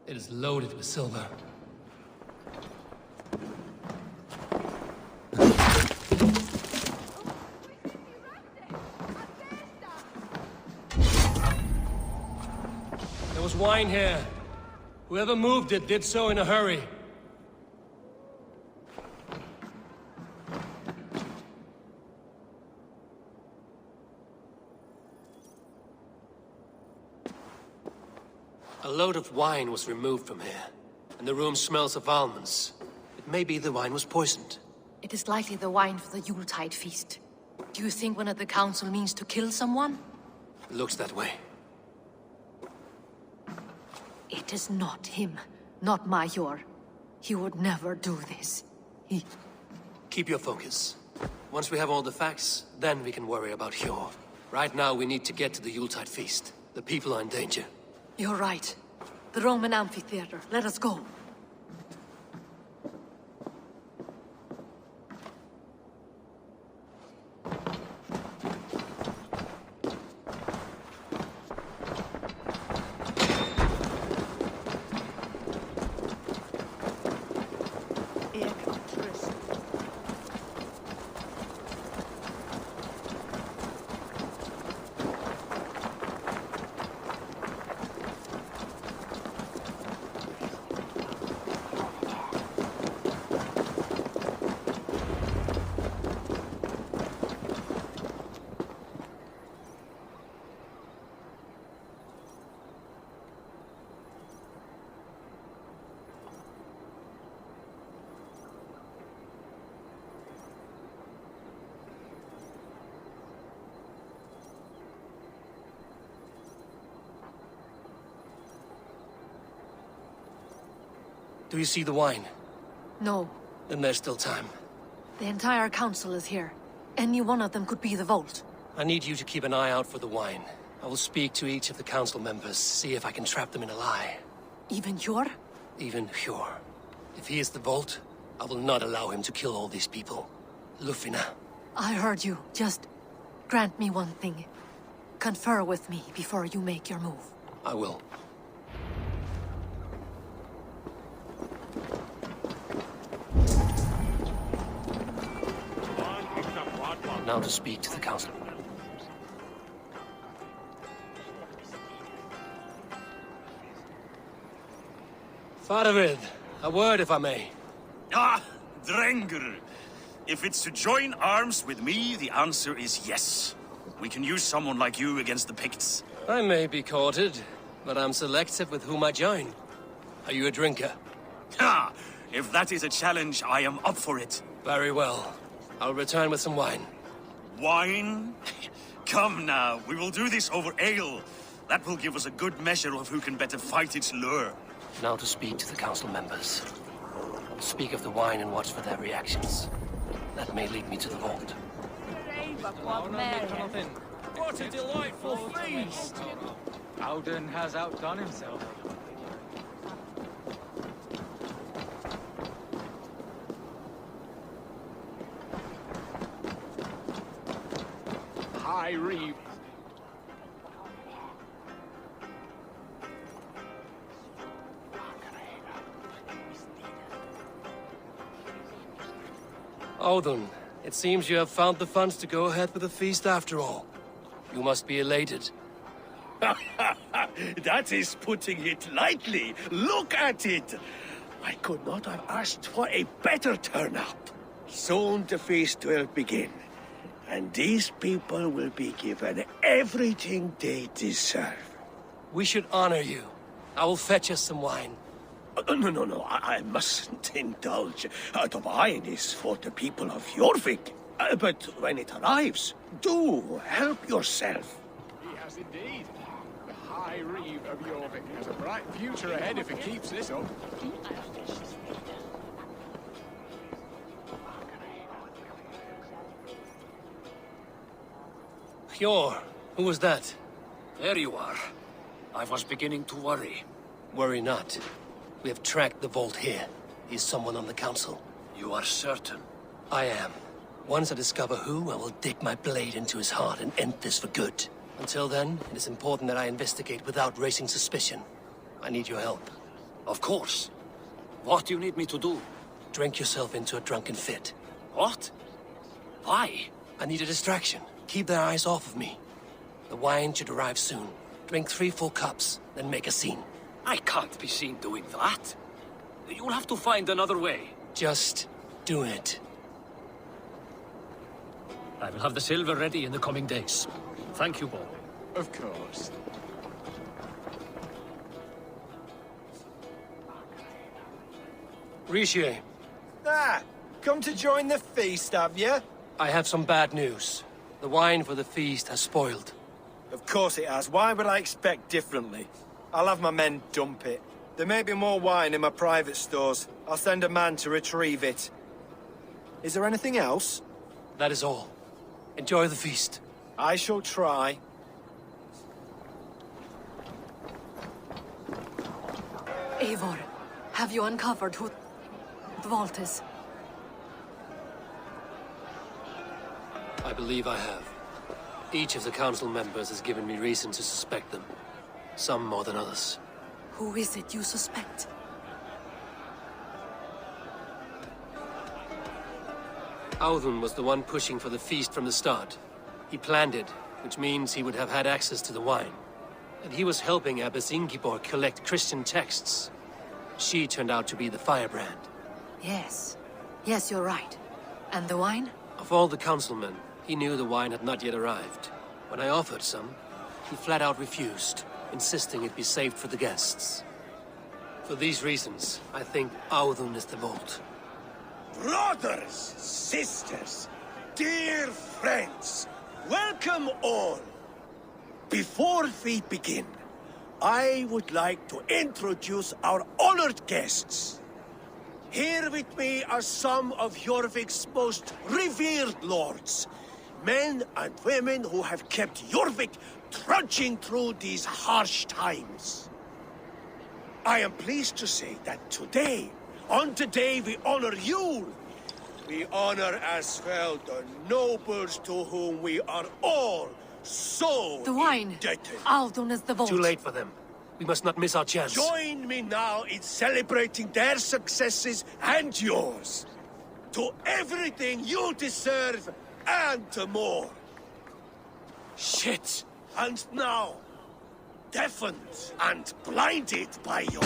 It is loaded with silver. There was wine here. Whoever moved it did so in a hurry. A load of wine was removed from here, and the room smells of almonds. It may be the wine was poisoned. It is likely the wine for the Yuletide feast. Do you think one of the council means to kill someone? It looks that way. It is not him, not Major. He would never do this. Keep your focus. Once we have all the facts, then we can worry about Hjor. Right now, we need to get to the Yuletide feast. The people are in danger. You're right. The Roman amphitheater. Let us go. Do you see the wine? No. Then there's still time. The entire council is here. Any one of them could be the vault. I need you to keep an eye out for the wine. I will speak to each of the council members, see if I can trap them in a lie. Even Hjor? Even Hjor. If he is the vault, I will not allow him to kill all these people. Lufina. I heard you. Just grant me one thing. Confer with me before you make your move. I will. Now to speak to the council. Firebrand, a word if I may. Ah, Drengr. If it's to join arms with me, the answer is yes. We can use someone like you against the Picts. I may be courted, but I'm selective with whom I join. Are you a drinker? Ha! If that is a challenge, I am up for it. Very well. I'll return with some wine. Wine? Come now, we will do this over ale. That will give us a good measure of who can better fight its lure. Now to speak to the council members. Speak of the wine and watch for their reactions. That may lead me to the vault. What a delightful feast! Alden has outdone himself. High Reeve. Odin, it seems you have found the funds to go ahead with the feast after all. You must be elated. That is putting it lightly. Look at it! I could not have asked for a better turnout. Soon the feast will begin, and these people will be given everything they deserve. We should honor you. I will fetch us some wine. No, I mustn't indulge. The wine is for the people of Jorvik. But when it arrives, do help yourself. He has indeed. The High Reeve of Jorvik has a bright future ahead if he keeps this up. Hjor, who was that? There you are. I was beginning to worry. Worry not. We have tracked the vault here. He's someone on the council. You are certain? I am. Once I discover who, I will dig my blade into his heart and end this for good. Until then, it is important that I investigate without raising suspicion. I need your help. Of course. What do you need me to do? Drink yourself into a drunken fit. What? Why? I need a distraction. Keep their eyes off of me. The wine should arrive soon. Drink 3 full cups, then make a scene. I can't be seen doing that. You'll have to find another way. Just do it. I will have the silver ready in the coming days. Thank you, Bob. Of course. Rishi. Ah, come to join the feast, have you? I have some bad news. The wine for the feast has spoiled. Of course it has. Why would I expect differently? I'll have my men dump it. There may be more wine in my private stores. I'll send a man to retrieve it. Is there anything else? That is all. Enjoy the feast. I shall try. Eivor, have you uncovered who the vault is? I believe I have. Each of the council members has given me reason to suspect them. Some more than others. Who is it you suspect? Audun was the one pushing for the feast from the start. He planned it, which means he would have had access to the wine. And he was helping Abbess Ingibor collect Christian texts. She turned out to be the Firebrand. Yes. Yes, you're right. And the wine? Of all the councilmen, he knew the wine had not yet arrived. When I offered some, he flat out refused, insisting it be saved for the guests. For these reasons, I think Audun is the vault. Brothers, sisters, dear friends, welcome all. Before we begin, I would like to introduce our honored guests. Here with me are some of Jorvik's most revered lords. Men and women who have kept Jorvik trudging through these harsh times. I am pleased to say that today, on today we honor you. We honor as well the nobles to whom we are all so The wine. indebted. Aldon is the vault. Too late for them. We must not miss our chance. Join me now in celebrating their successes and yours. To everything you deserve and more. Shit! And now, deafened and blinded by your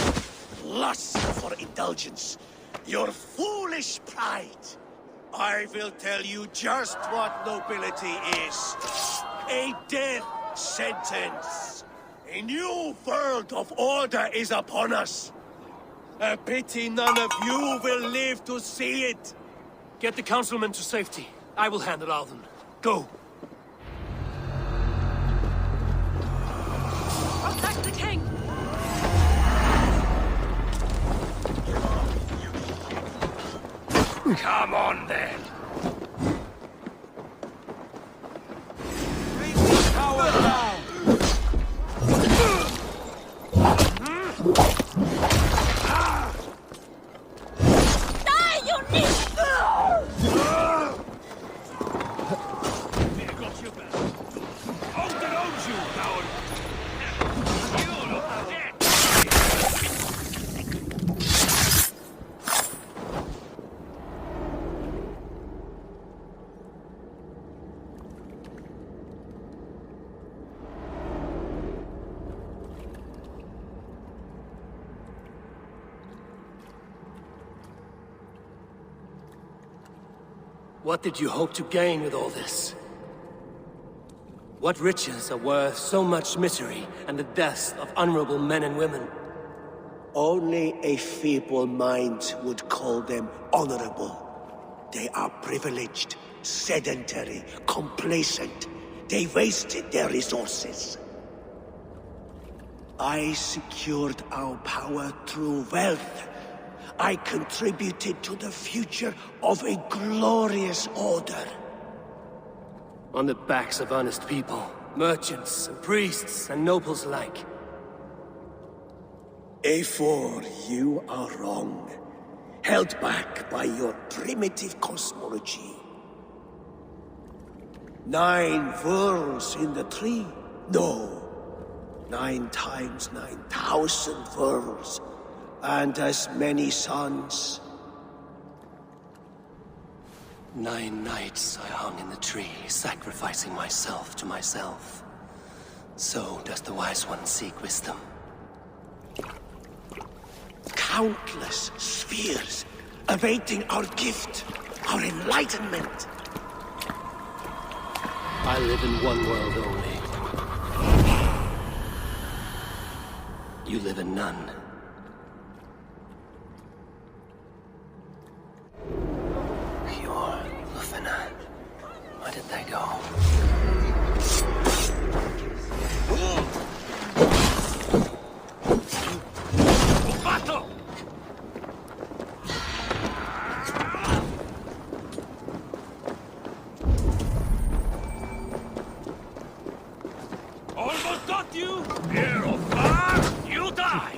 lust for indulgence, your foolish pride, I will tell you just what nobility is. A death sentence. A new world of order is upon us. A pity none of you will live to see it. Get the councilmen to safety. I will handle Alden. Go. Protect the king! Come on, then. Power down! Die, you need! There got your back. Alden owns you, coward. You look dead. What did you hope to gain with all this? What riches are worth so much misery and the deaths of honorable men and women? Only a feeble mind would call them honorable. They are privileged, sedentary, complacent. They wasted their resources. I secured our power through wealth. I contributed to the future of a glorious order. On the backs of honest people, merchants and priests and nobles alike. Eivor, you are wrong. Held back by your primitive cosmology. 9 worlds in the tree? No. 9 times 9,000 worlds. And as many suns. 9 nights I hung in the tree, sacrificing myself to myself. So does the wise one seek wisdom. Countless spheres awaiting our gift, our enlightenment. I live in one world only. You live in none. Where did they go? Battle! Almost got you! Here or far, you die!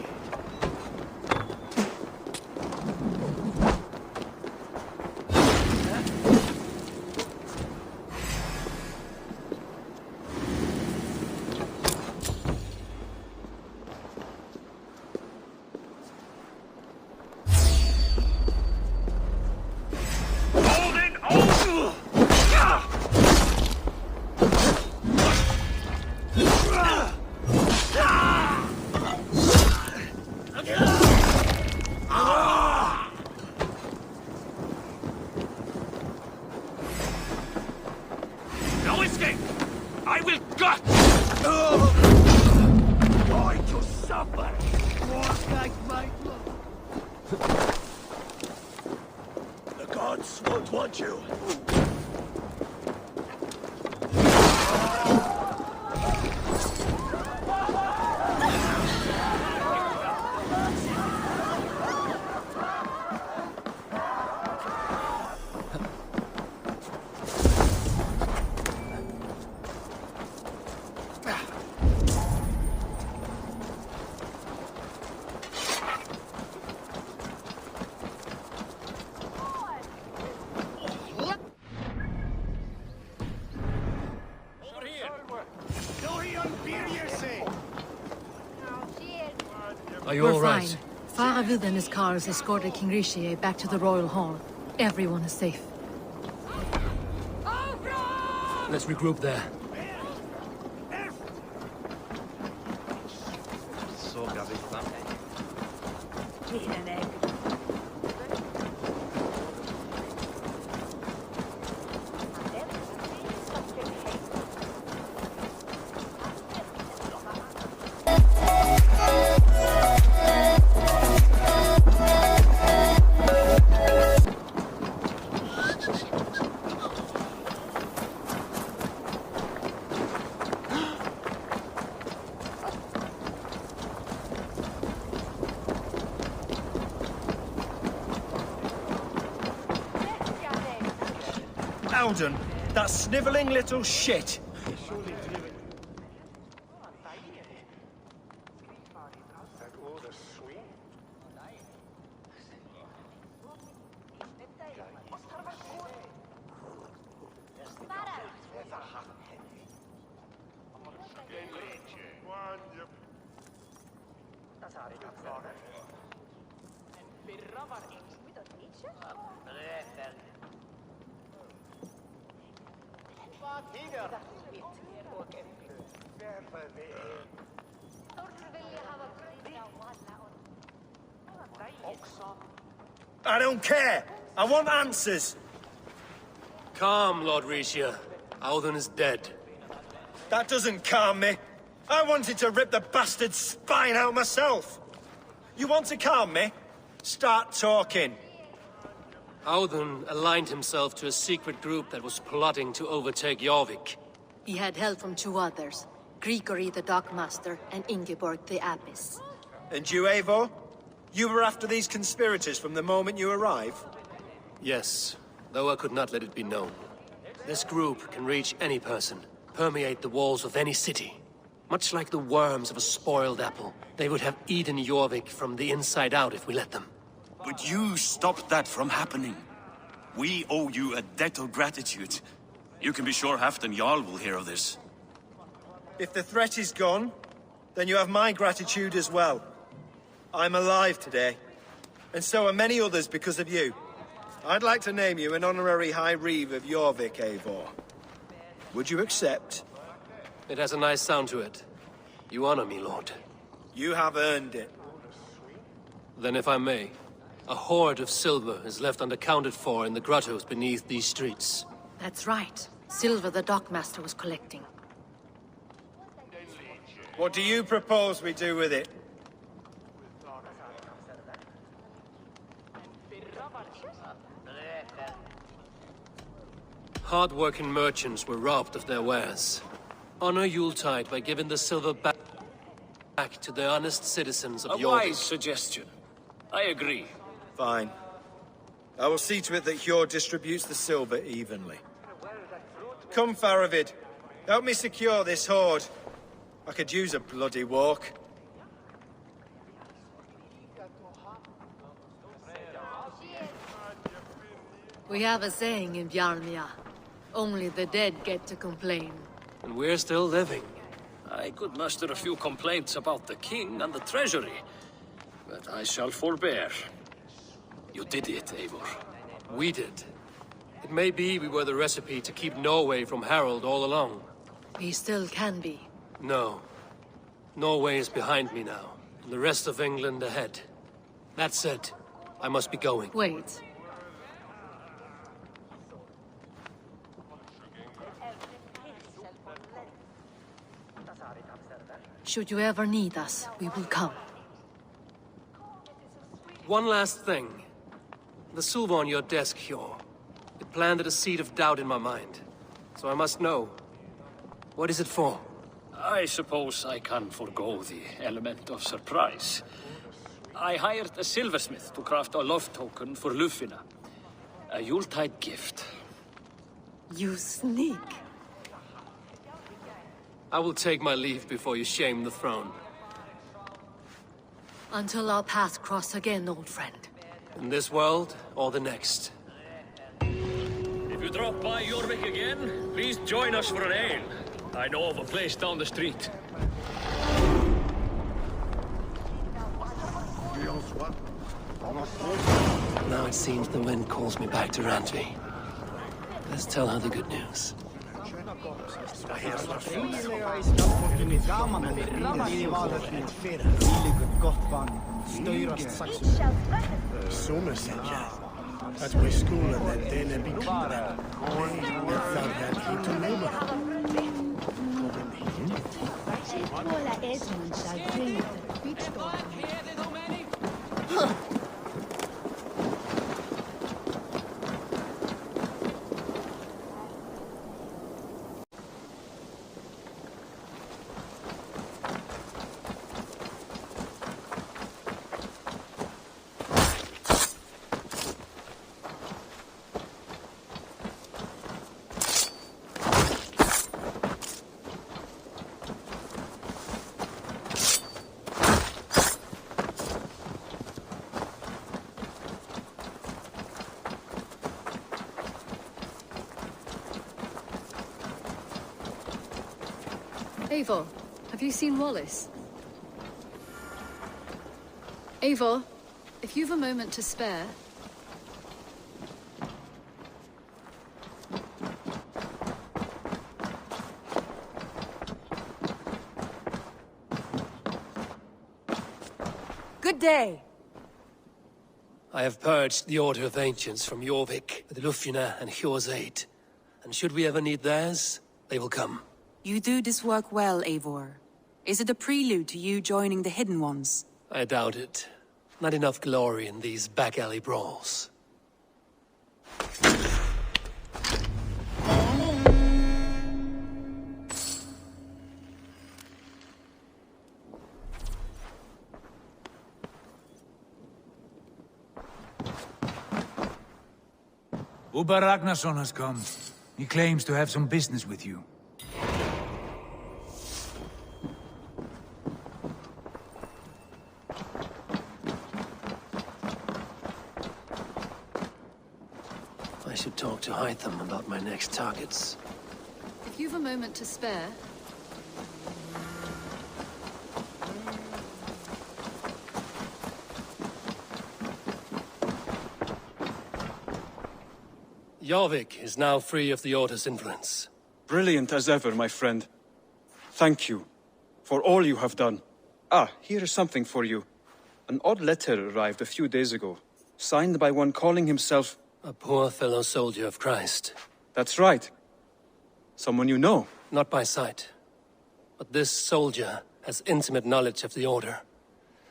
Are you We're all right? fine. Faravid and his cars escorted King Rishi back to the Royal Hall. Everyone is safe. Let's regroup there. Alden, that snivelling little shit. I don't care. I want answers. Calm, Lord Rishi. Audun is dead. That doesn't calm me. I wanted to rip the bastard's spine out myself. You want to calm me? Start talking. Audun aligned himself to a secret group that was plotting to overtake Jorvik. He had help from two others, Grigory the Dockmaster and Ingeborg the Abbess. And you, Eivor? You were after these conspirators from the moment you arrived? Yes, though I could not let it be known. This group can reach any person, permeate the walls of any city. Much like the worms of a spoiled apple, they would have eaten Jorvik from the inside out if we let them. But you stopped that from happening. We owe you a debt of gratitude. You can be sure Halfdan Jarl will hear of this. If the threat is gone, then you have my gratitude as well. I'm alive today, and so are many others because of you. I'd like to name you an honorary High Reeve of Jorvik, Eivor. Would you accept? It has a nice sound to it. You honor me, Lord. You have earned it. Then if I may, a hoard of silver is left unaccounted for in the grottos beneath these streets. That's right. Silver the Dockmaster was collecting. What do you propose we do with it? Hard-working merchants were robbed of their wares. Honor Yuletide by giving the silver back to the honest citizens of Jorvik. A wise suggestion. I agree. Fine. I will see to it that Hjord distributes the silver evenly. Come, Faravid. Help me secure this hoard. I could use a bloody walk. We have a saying in Bjarmia. Only the dead get to complain. And we're still living. I could muster a few complaints about the king and the treasury, but I shall forbear. You did it, Eivor. We did. It may be we were the recipe to keep Norway from Harald all along. We still can be. No. Norway is behind me now, and the rest of England ahead. That said, I must be going. Wait. Should you ever need us, we will come. One last thing. The silver on your desk, Hjord. It planted a seed of doubt in my mind. So I must know. What is it for? I suppose I can forego the element of surprise. I hired a silversmith to craft a love token for Lufina. A Yuletide gift. You sneak. I will take my leave before you shame the throne. Until our paths cross again, old friend. In this world, or the next. If you drop by Jorvik again, please join us for an ale. I know of a place down the street. Now it seems the wind calls me back to Randvi. Let's tell her the good news. That's my school and then they be that Eivor, have you seen Wallace? Eivor, if you've a moment to spare... Good day. I have purged the Order of Ancients from Jorvik with Lufjuna and Hjor's aid. And should we ever need theirs, they will come. You do this work well, Eivor. Is it a prelude to you joining the Hidden Ones? I doubt it. Not enough glory in these back-alley brawls. Uber Ragnarsson has come. He claims to have some business with you. I should talk to Hytham about my next targets. If you've a moment to spare... Jorvik is now free of the Order's influence. Brilliant as ever, my friend. Thank you for all you have done. Ah, here is something for you. An odd letter arrived a few days ago, signed by one calling himself... A poor fellow soldier of Christ. That's right. Someone you know. Not by sight. But this soldier has intimate knowledge of the Order.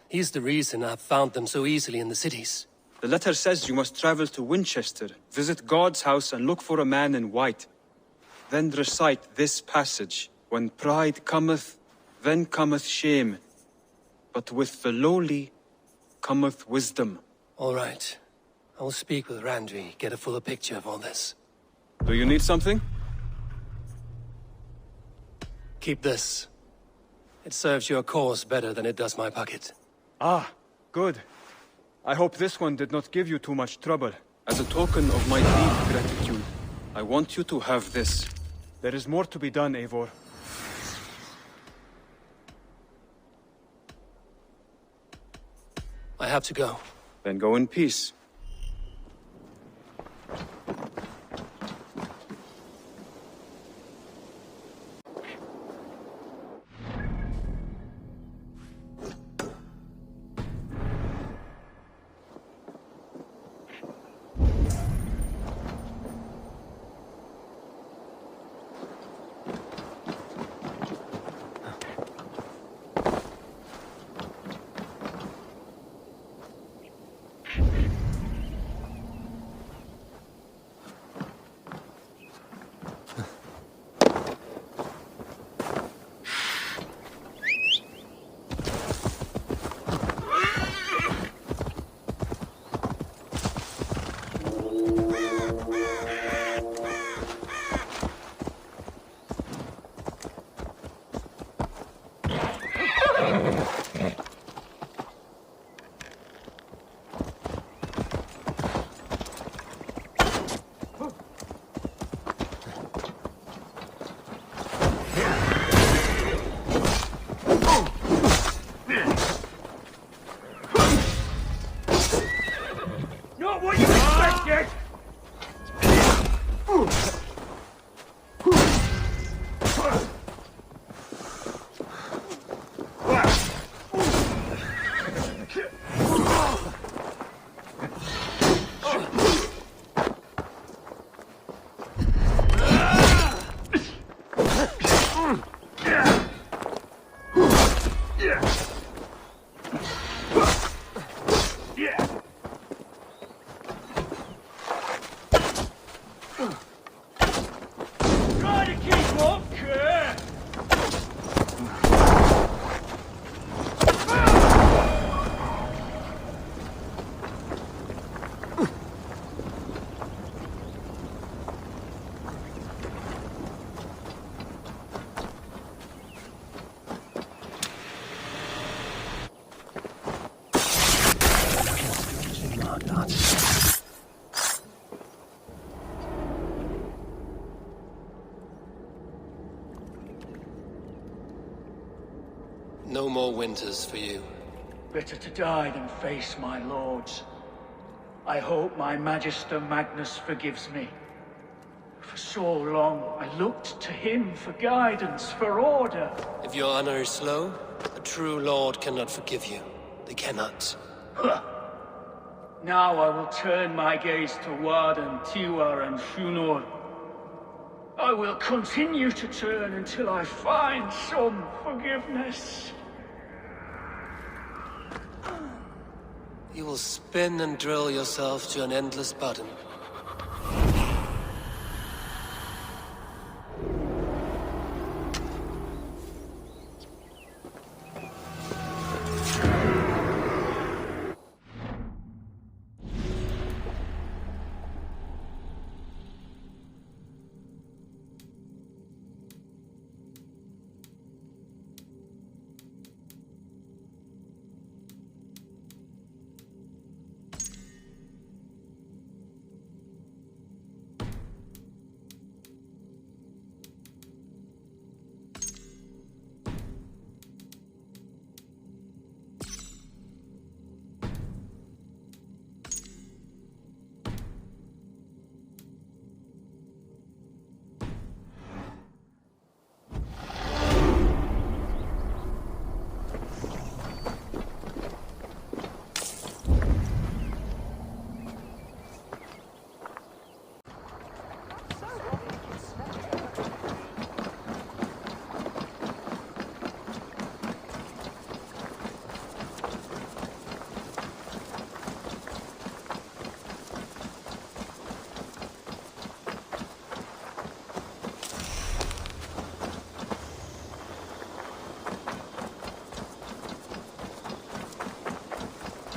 He's the reason I've found them so easily in the cities. The letter says you must travel to Winchester, visit God's house and look for a man in white. Then recite this passage. When pride cometh, then cometh shame. But with the lowly cometh wisdom. All right. I will speak with Randvi, get a fuller picture of all this. Do you need something? Keep this. It serves your cause better than it does my pocket. Ah, good. I hope this one did not give you too much trouble. As a token of my deep gratitude, I want you to have this. There is more to be done, Eivor. I have to go. Then go in peace. No more winters for you. Better to die than face my lords. I hope my Magister Magnus forgives me. For so long, I looked to him for guidance, for order. If your honor is slow, a true lord cannot forgive you. They cannot. Huh. Now I will turn my gaze to Warden, Tiwar, and Shunor. I will continue to turn until I find some forgiveness. You will spin and drill yourself to an endless bottom.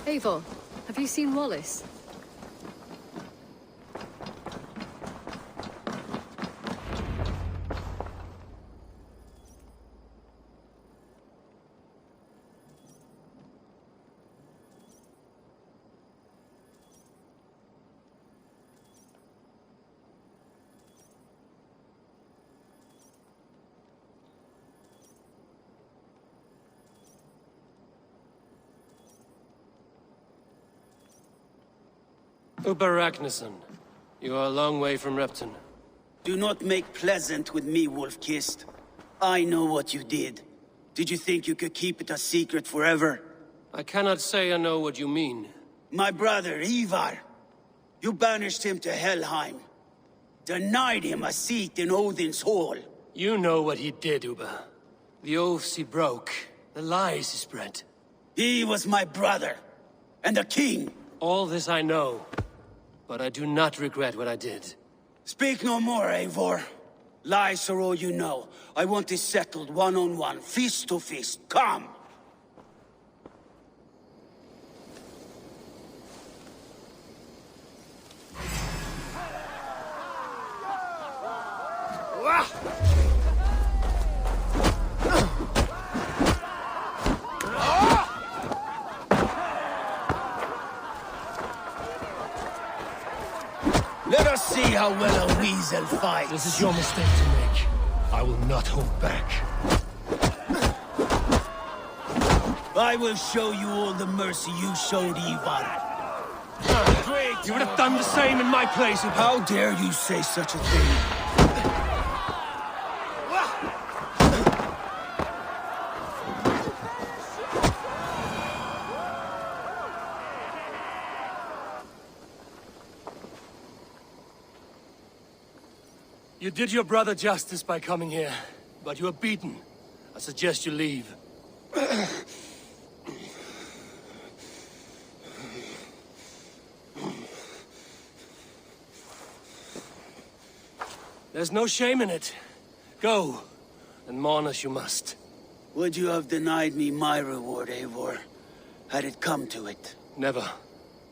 Eivor, have you seen Wallace? Ragnarsson, you are a long way from Repton. Do not make pleasant with me, Wolf-Kissed. I know what you did. Did you think you could keep it a secret forever? I cannot say I know what you mean. My brother, Eivor. You banished him to Helheim. Denied him a seat in Odin's hall. You know what he did, Uba. The oaths he broke. The lies he spread. He was my brother. And the king. All this I know. But I do not regret what I did. Speak no more, Eivor. Lies are all you know. I want this settled one-on-one, fist to fist. Come! Let us see how well a weasel fights. This is your mistake to make. I will not hold back. I will show you all the mercy you showed Eivor. Great! You would have done the same in my place. How dare you say such a thing? You did your brother justice by coming here, but you are beaten. I suggest you leave. There's no shame in it. Go, and mourn as you must. Would you have denied me my reward, Eivor, had it come to it? Never.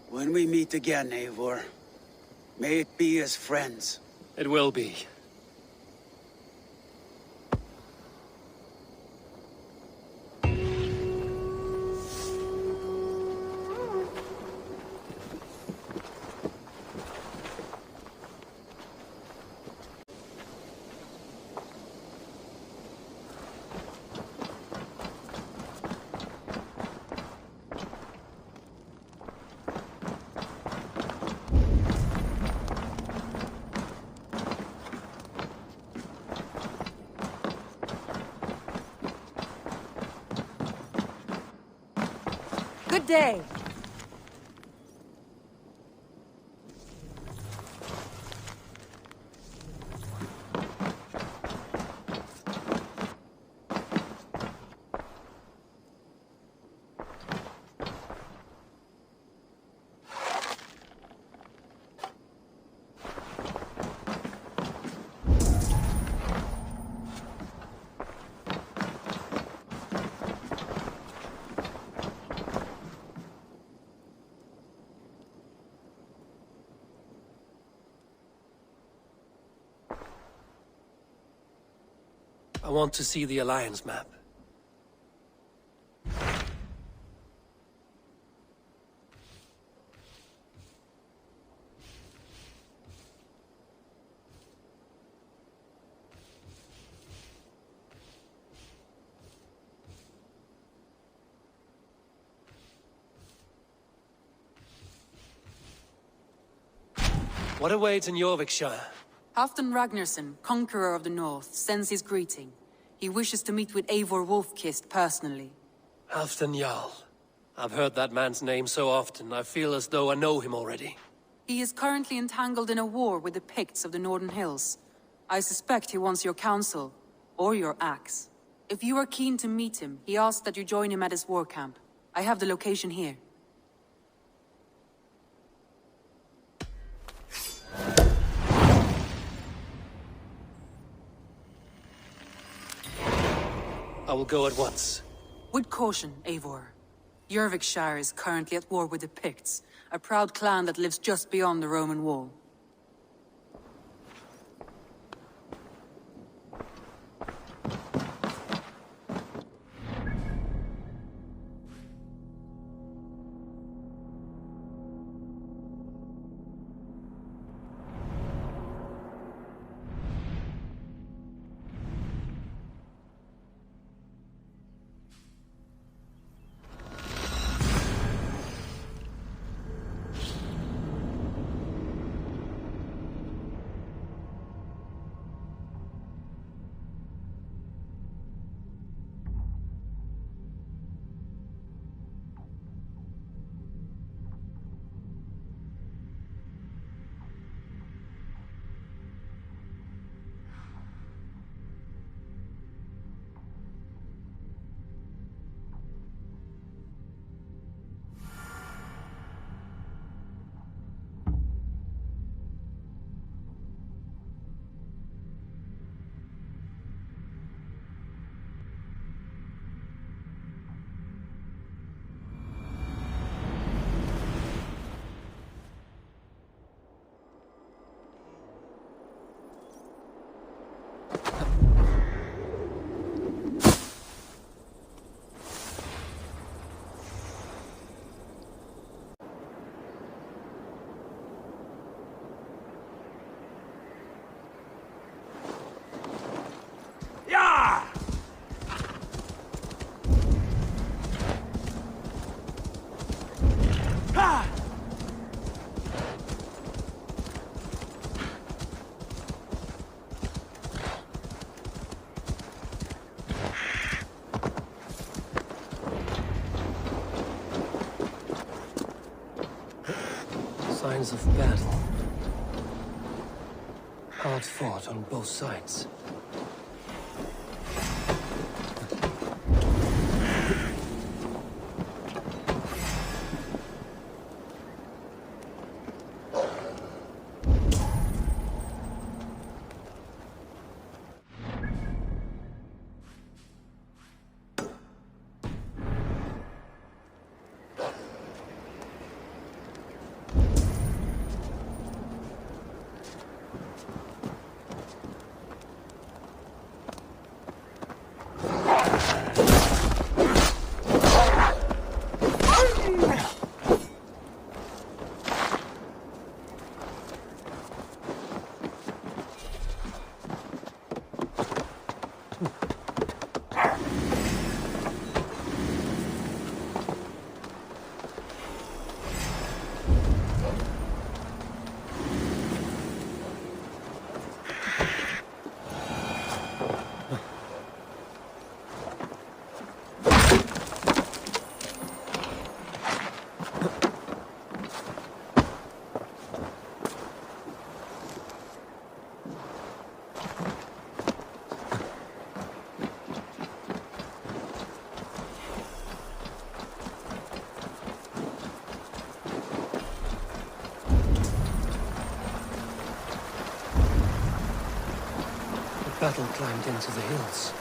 When we meet again, Eivor, may it be as friends. It will be. Good day. I want to see the Alliance map. What awaits in Jorvikshire? Halfdan Ragnarsson, conqueror of the north, sends his greeting. He wishes to meet with Eivor Wolfkist personally. Halfdan Jarl. I've heard that man's name so often, I feel as though I know him already. He is currently entangled in a war with the Picts of the Northern Hills. I suspect he wants your counsel, or your axe. If you are keen to meet him, he asks that you join him at his war camp. I have the location here. I will go at once. With caution, Eivor. Jorvikshire is currently at war with the Picts, a proud clan that lives just beyond the Roman wall. Signs of battle. Hard fought on both sides. Battle climbed into the hills.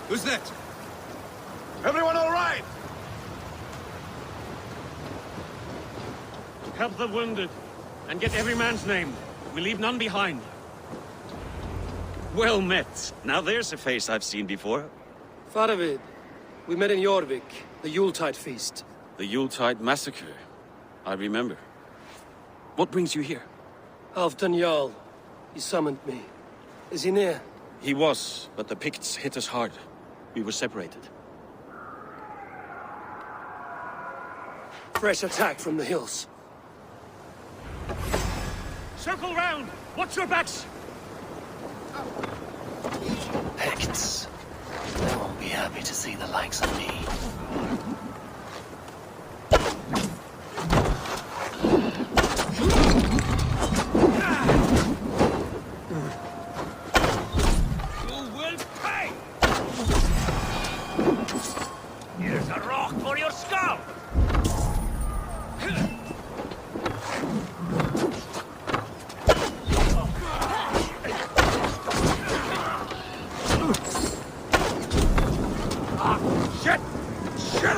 Who's that? Everyone all right? Help the wounded, and get every man's name. We leave none behind. Well met. Now there's a face I've seen before. Faravid, we met in Jorvik, the Yuletide feast. The Yuletide massacre. I remember. What brings you here? Halfdan Jarl. He summoned me. Is he near? He was, but the Picts hit us hard. We were separated. Fresh attack from the hills. Circle round! Watch your backs! Picts. They won't be happy to see the likes of me. Here's a rock for your skull! Shit! Shit!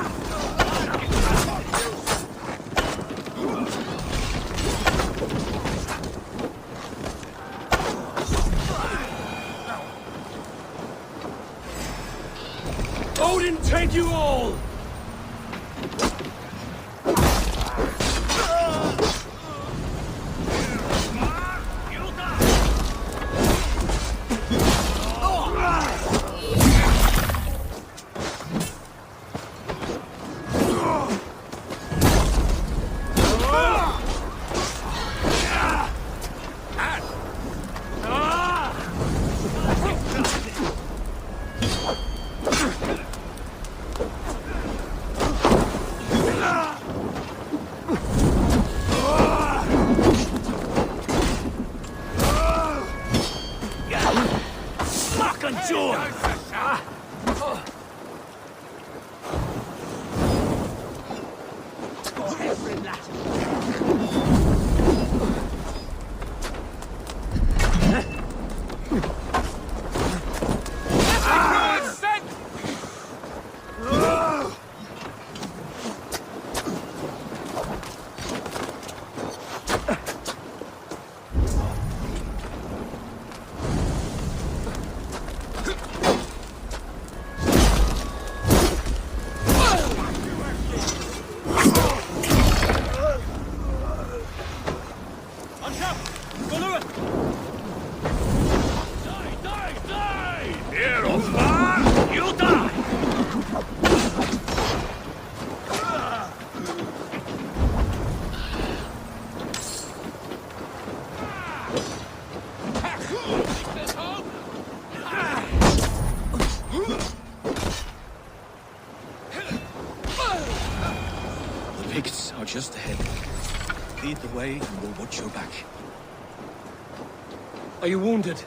Odin take you all! Just ahead. Lead the way and we'll watch your back. Are you wounded?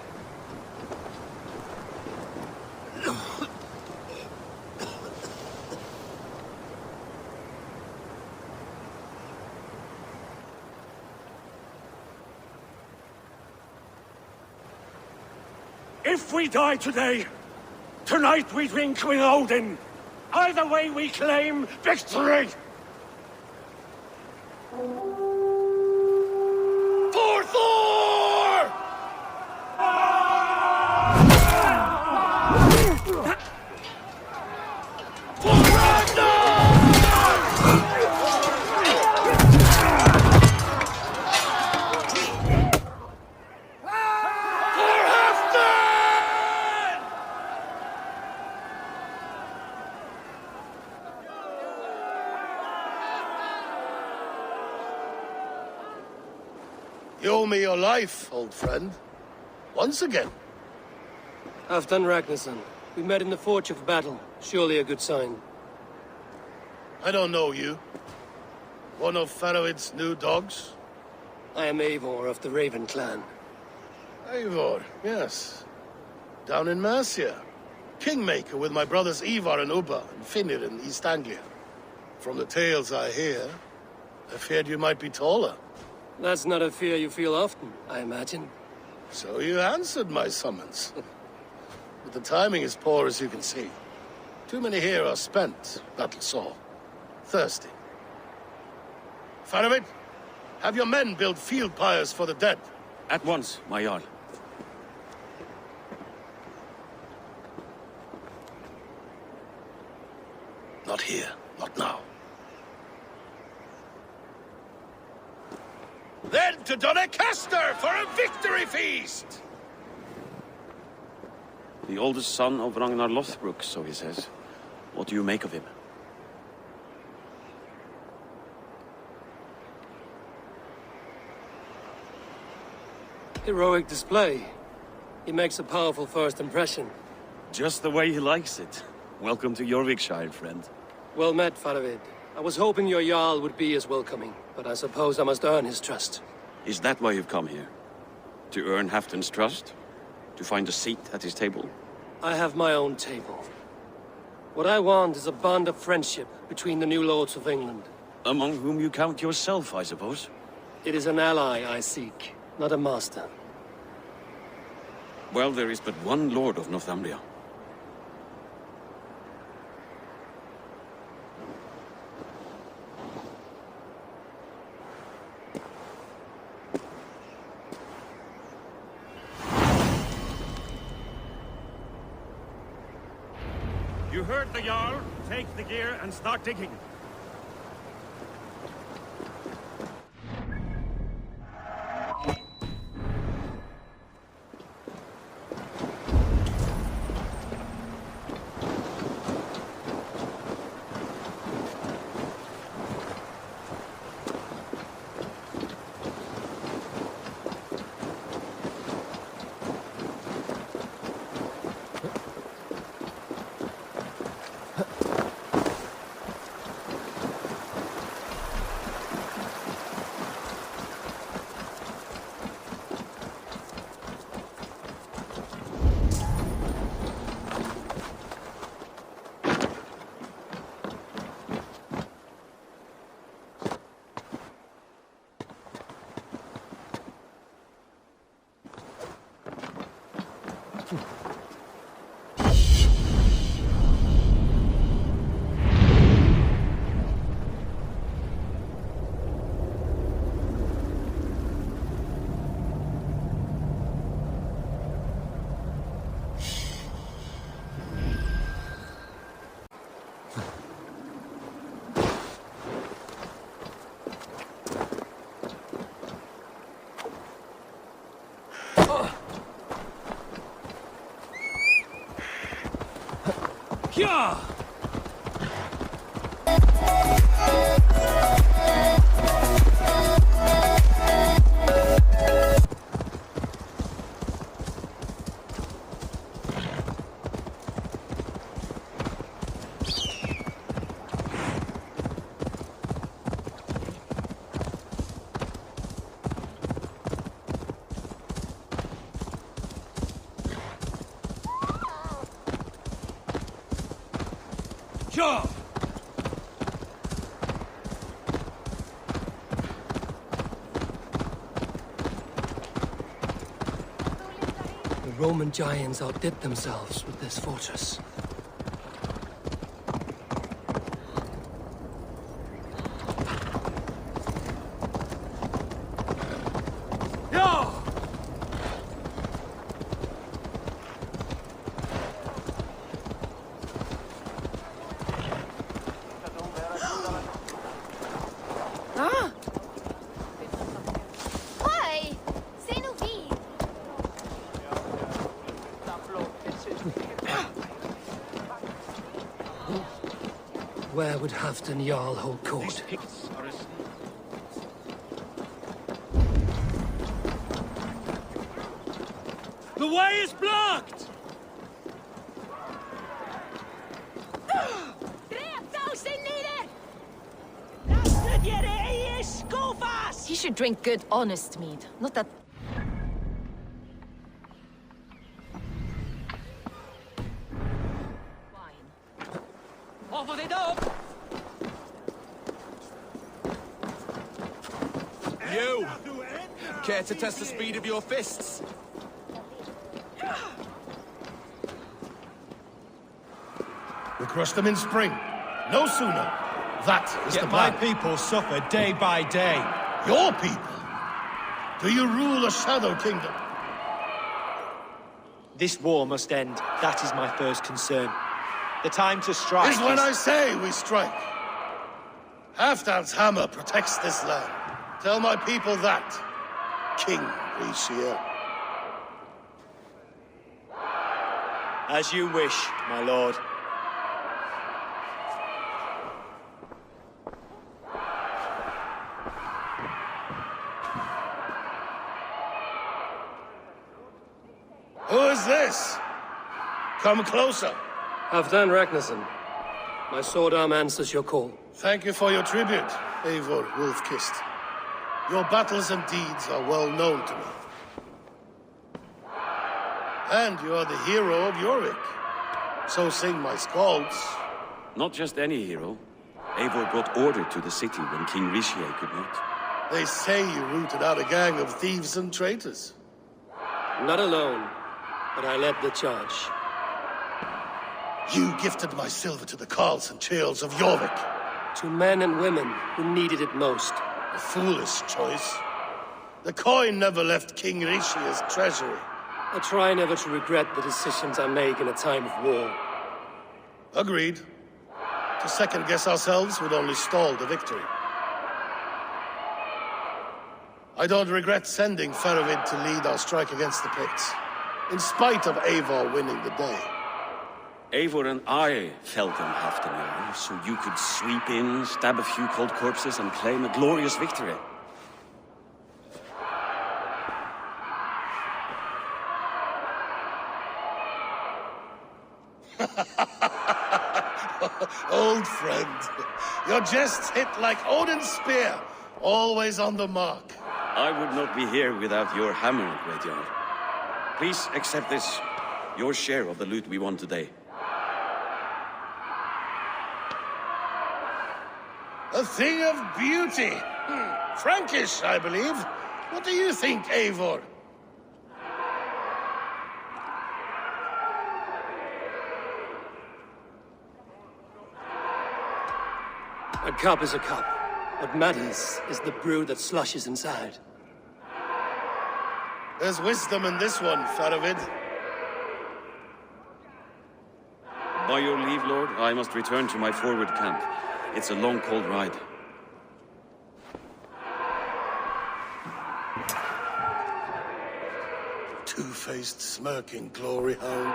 If we die today, tonight we drink with Odin. Either way we claim victory! For Thor! For Ragnar! For Halfdan! You owe me your life, old friend. Once again. Halfdan Ragnarsson. We met in the Forge of Battle. Surely a good sign. I don't know you. One of Faroid's new dogs? I am Eivor of the Raven clan. Eivor, yes. Down in Mercia. Kingmaker with my brothers Eivor and Ubba and Finnir in East Anglia. From the tales I hear, I feared you might be taller. That's not a fear you feel often, I imagine. So you answered my summons. But the timing is poor, as you can see. Too many here are spent, battle-sore. Thirsty. Faroid, have your men build field pyres for the dead. At once, my Jarl. Not here, not now. Then to Doncaster for a victory feast! The oldest son of Ragnar Lothbrok, so he says. What do you make of him? Heroic display. He makes a powerful first impression. Just the way he likes it. Welcome to Jorvikshire, friend. Well met, Faroid. I was hoping your Jarl would be as welcoming, but I suppose I must earn his trust. Is that why you've come here? To earn Halfdan's trust? To find a seat at his table? I have my own table. What I want is a bond of friendship between the new lords of England. Among whom you count yourself, I suppose? It is an ally I seek, not a master. Well, there is but one lord of Northumbria. You heard the Jarl. Take the gear and start digging. Yeah! Sure! Roman giants outdid themselves with this fortress. Where would Halfdan Jarl hold court? The way is blocked! He should drink good, honest mead, not that... Open it up! You! Care to test the speed of your fists? We crush them in spring. No sooner. That is the Yet plan. my people suffer day by day. Your people? Do you rule a shadow kingdom? This war must end. That is my first concern. The time to strike is when I say we strike. Halfdan's hammer protects this land. Tell my people that, King Mercia. As you wish, my lord. Who is this? Come closer. Halfdan Ragnarsson. My sword arm answers your call. Thank you for your tribute, Eivor Wolf-Kissed. Your battles and deeds are well known to me. And you are the hero of Jorvik. So sing my skalds. Not just any hero. Eivor brought order to the city when King Mercia could not. They say you rooted out a gang of thieves and traitors. Not alone, but I led the charge. You gifted my silver to the carls and churls of Jorvik. To men and women who needed it most. A foolish choice. The coin never left King Mercia's treasury. I try never to regret the decisions I make in a time of war. Agreed. To second-guess ourselves would only stall the victory. I don't regret sending Faravid to lead our strike against the Picts, in spite of Eivor winning the day. Eivor and I felled them Halfdan Jarl, so you could sweep in, stab a few cold corpses, and claim a glorious victory. Old friend, your jests hit like Odin's spear, always on the mark. I would not be here without your hammer, Great Jarl. Please accept this, your share of the loot we won today. A thing of beauty. Frankish, I believe. What do you think, Eivor? A cup is a cup. What matters is the brew that slushes inside. There's wisdom in this one, Faravid. By your leave, Lord, I must return to my forward camp. It's a long, cold ride. Two-faced, smirking glory hound.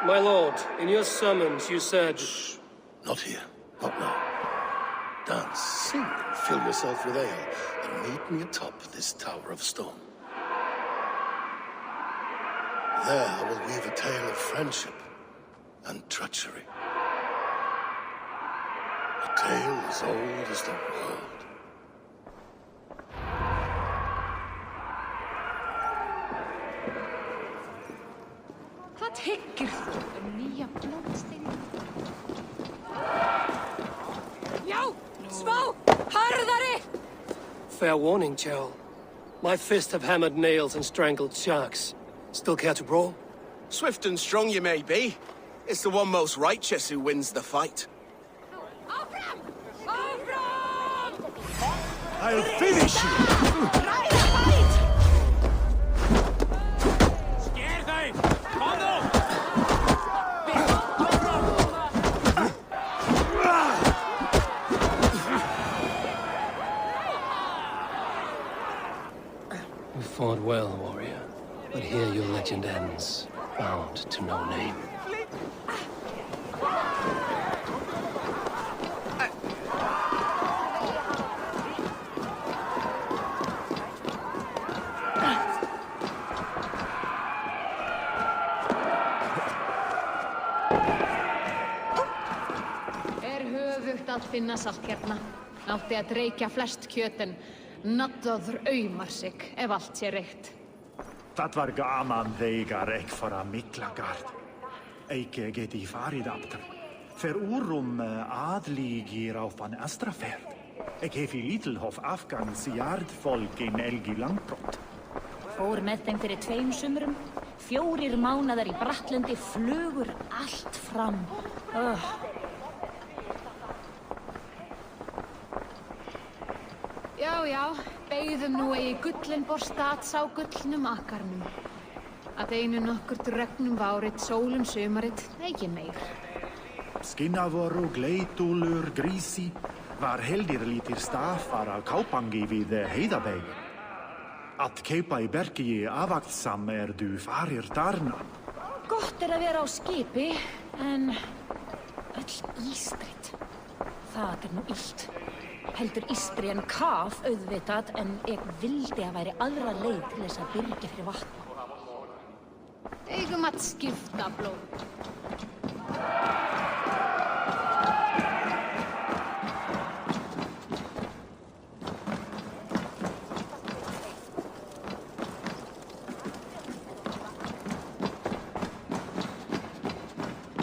My lord, in your summons you said... Shh. Not here. Not now. Dance, sing, and fill yourself with ale, and meet me atop this tower of stone. There I will weave a tale of friendship and treachery. A tale as old as the world. Hvað hyggir þú nýja blóðstein? Já! Smá! Harðari! Fair warning, Jarl. My fists have hammered nails and strangled sharks. Still care to brawl? Swift and strong you may be. It's the one most righteous who wins the fight. I'll finish you! You fought well, warrior. But here your legend ends, bound to no name. Að finna saltkjarna. Átti að dreikja flest kjöt en naddaður aumar sig ef allt sé reykt. Það var gaman þegar ég fór að Miklagard. Ég geti farið aftur. Fer aðlígir á fann Astraferð. Ég hef í Lítilhof Afgans jarðfolk in Elgi langbrott. Fór með þeim fyrir 2 sumrum. 4 mánaðar í Brattlundi, flugur allt fram. Já, beigðum nú eigi Gullinborstad sá gullnum akkarnum. Að einu nokkurt regnum várið, sólum sumarið, ekki meir. Skinnavoru, gleitúlur, grísi, var heldir lítir stafar á Kápangi við Heiðabeg. Að keipa í bergi avaktsam du farir þarna. Gott að vera á skipi, en öll ístrit. Það nú illt. Heldur ístri en kaf auðvitað, en ég vildi að væri aðra leið til þess að byrgja fyrir vatn. Eigum að skipta blóð.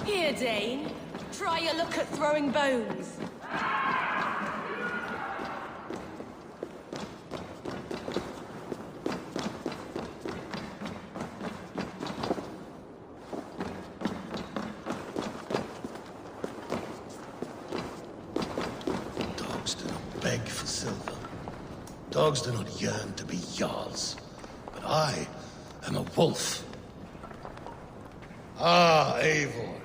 Here, Dane. Try a look at throwing bones. Dogs do not yearn to be jarls, but I am a wolf. Ah, Eivor.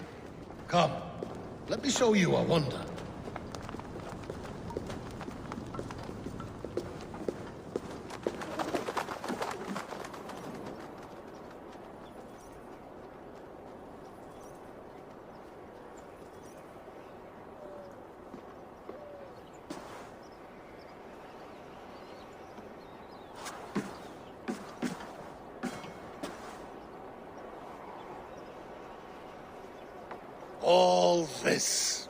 Come, let me show you a wonder. All this.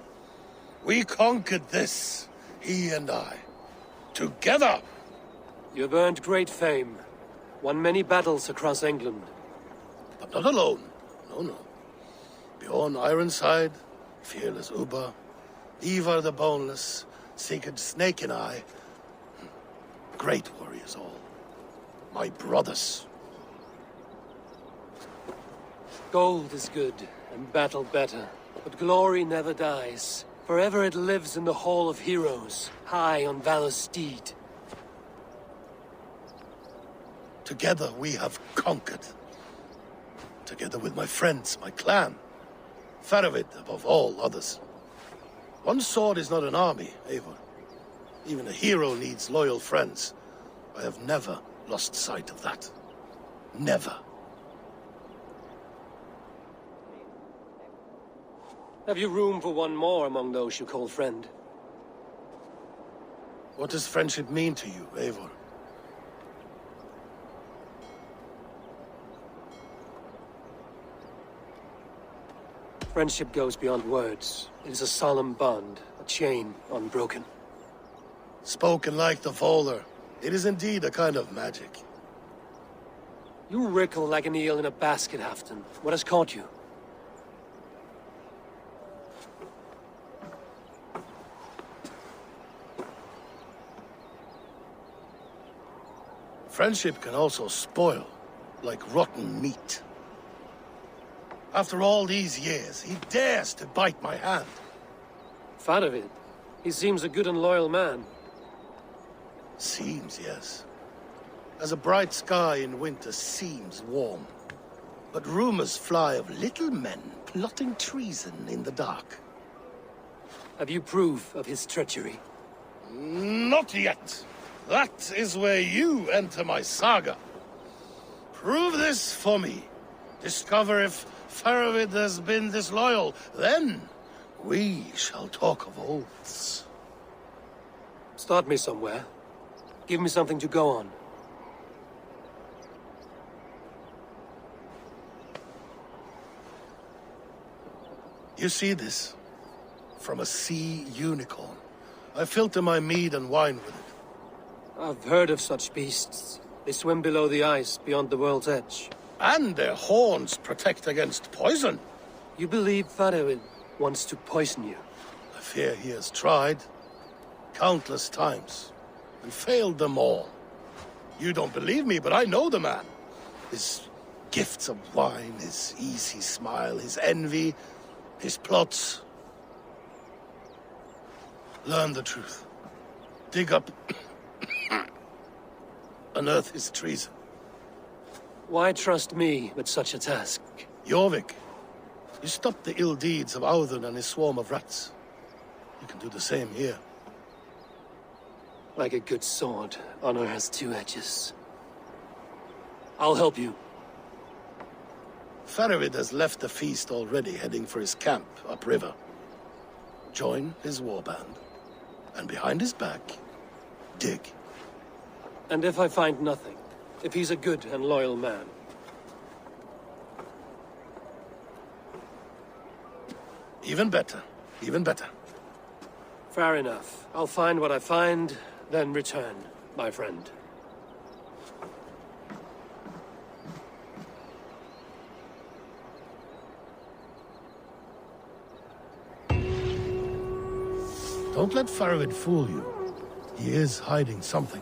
We conquered this, he and I. Together! You have earned great fame. Won many battles across England. But not alone. No. Bjorn Ironside, fearless Uber, Eivor the Boneless, Sigurd Snake and I. Great warriors all. My brothers. Gold is good, and battle better. But glory never dies. Forever it lives in the Hall of Heroes, high on Valor's steed. Together we have conquered. Together with my friends, my clan. Faravid above all others. One sword is not an army, Eivor. Even a hero needs loyal friends. I have never lost sight of that. Never. Have you room for one more among those you call friend? What does friendship mean to you, Eivor? Friendship goes beyond words. It is a solemn bond, a chain unbroken. Spoken like the Volar, it is indeed a kind of magic. You wrinkle like an eel in a basket, Halfton. What has caught you? Friendship can also spoil, like rotten meat. After all these years, he dares to bite my hand. Faravid, he seems a good and loyal man. Seems, yes. As a bright sky in winter seems warm. But rumors fly of little men plotting treason in the dark. Have you proof of his treachery? Not yet. That is where you enter my saga. Prove this for me. Discover if Faravid has been disloyal. Then we shall talk of oaths. Start me somewhere. Give me something to go on. You see this? From a sea unicorn. I filter my mead and wine with it. I've heard of such beasts. They swim below the ice, beyond the world's edge. And their horns protect against poison. You believe Faravid wants to poison you? I fear he has tried. Countless times. And failed them all. You don't believe me, but I know the man. His gifts of wine, his easy smile, his envy, his plots. Learn the truth. Dig up... unearth his treason. Why trust me with such a task? Jorvik, you stopped the ill deeds of Audun and his swarm of rats. You can do the same here. Like a good sword, honor has two edges. I'll help you. Faravid has left the feast already, heading for his camp upriver. Join his warband, and behind his back, dig. And if I find nothing? If he's a good and loyal man? Even better. Even better. Fair enough. I'll find what I find, then return, my friend. Don't let Faravid fool you. He is hiding something.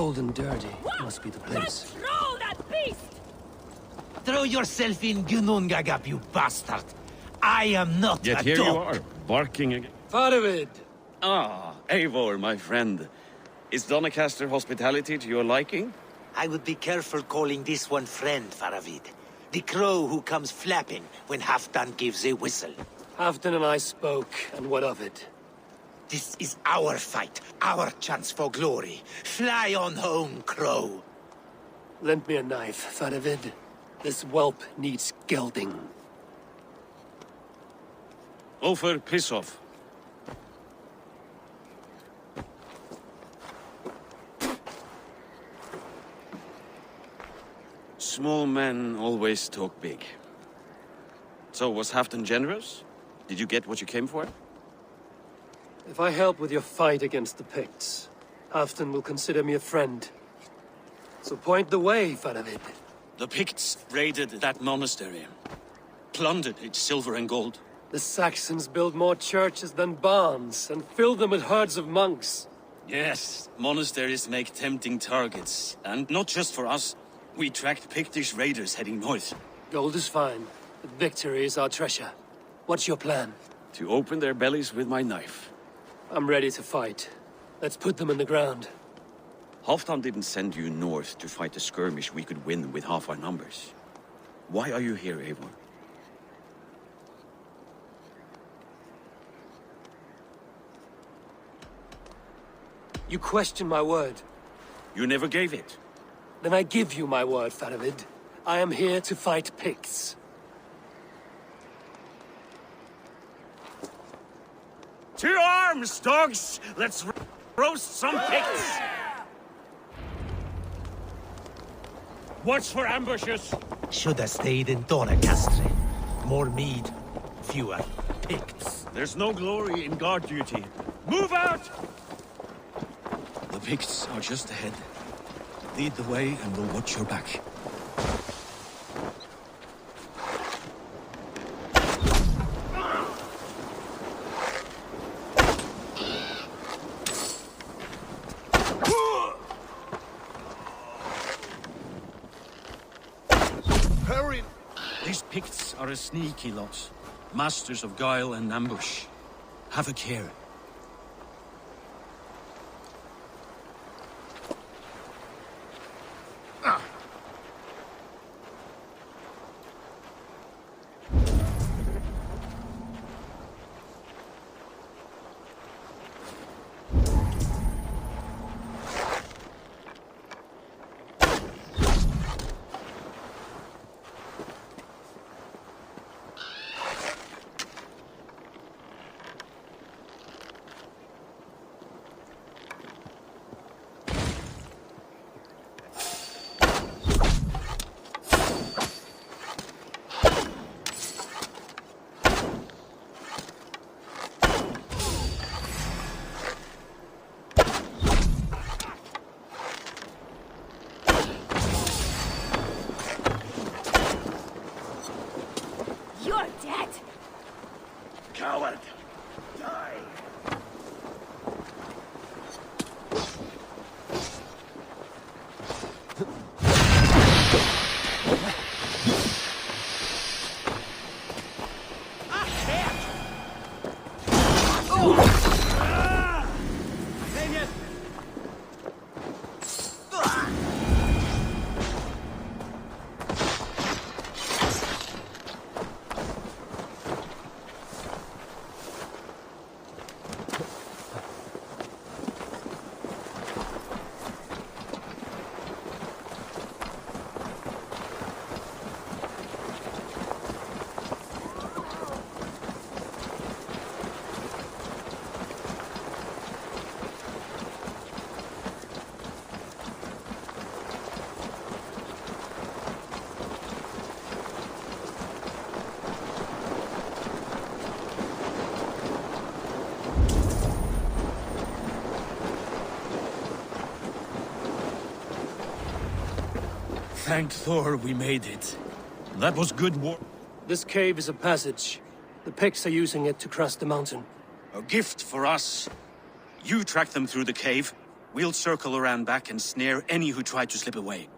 Cold and dirty must be the place. Control that beast! Throw yourself in Gunungagap, you bastard! I am not Yet a here dog. you are, barking again. Faravid! Ah, Eivor, my friend. Is Doncaster hospitality to your liking? I would be careful calling this one friend, Faravid. The crow who comes flapping when Halfdan gives a whistle. Halfdan and I spoke, and what of it? This is our fight, our chance for glory. Fly on home, crow. Lend me a knife, Faravid. This whelp needs gelding. Ofer, piss off. Small men always talk big. So, was Halfdan generous? Did you get what you came for? If I help with your fight against the Picts, Halfdan will consider me a friend. So point the way, Faravid. The Picts raided that monastery. Plundered its silver and gold. The Saxons build more churches than barns, and fill them with herds of monks. Yes, monasteries make tempting targets. And not just for us. We tracked Pictish raiders heading north. Gold is fine, but victory is our treasure. What's your plan? To open their bellies with my knife. I'm ready to fight. Let's put them in the ground. Halfdan didn't send you north to fight a skirmish we could win with half our numbers. Why are you here, Eivor? You question my word. You never gave it. Then I give you my word, Faravid. I am here to fight Picts. To arms, dogs! Let's roast some Picts! Watch for ambushes! Should have stayed in Donacastre. More mead, fewer Picts. There's no glory in guard duty. Move out! The Picts are just ahead. Lead the way and we'll watch your back. Hurry! These Picts are a sneaky lot. Masters of guile and ambush. Have a care. You're dead! Coward! Die! Thank Thor we made it. That was good work. This cave is a passage. The Picts are using it to cross the mountain. A gift for us. You track them through the cave. We'll circle around back and snare any who try to slip away.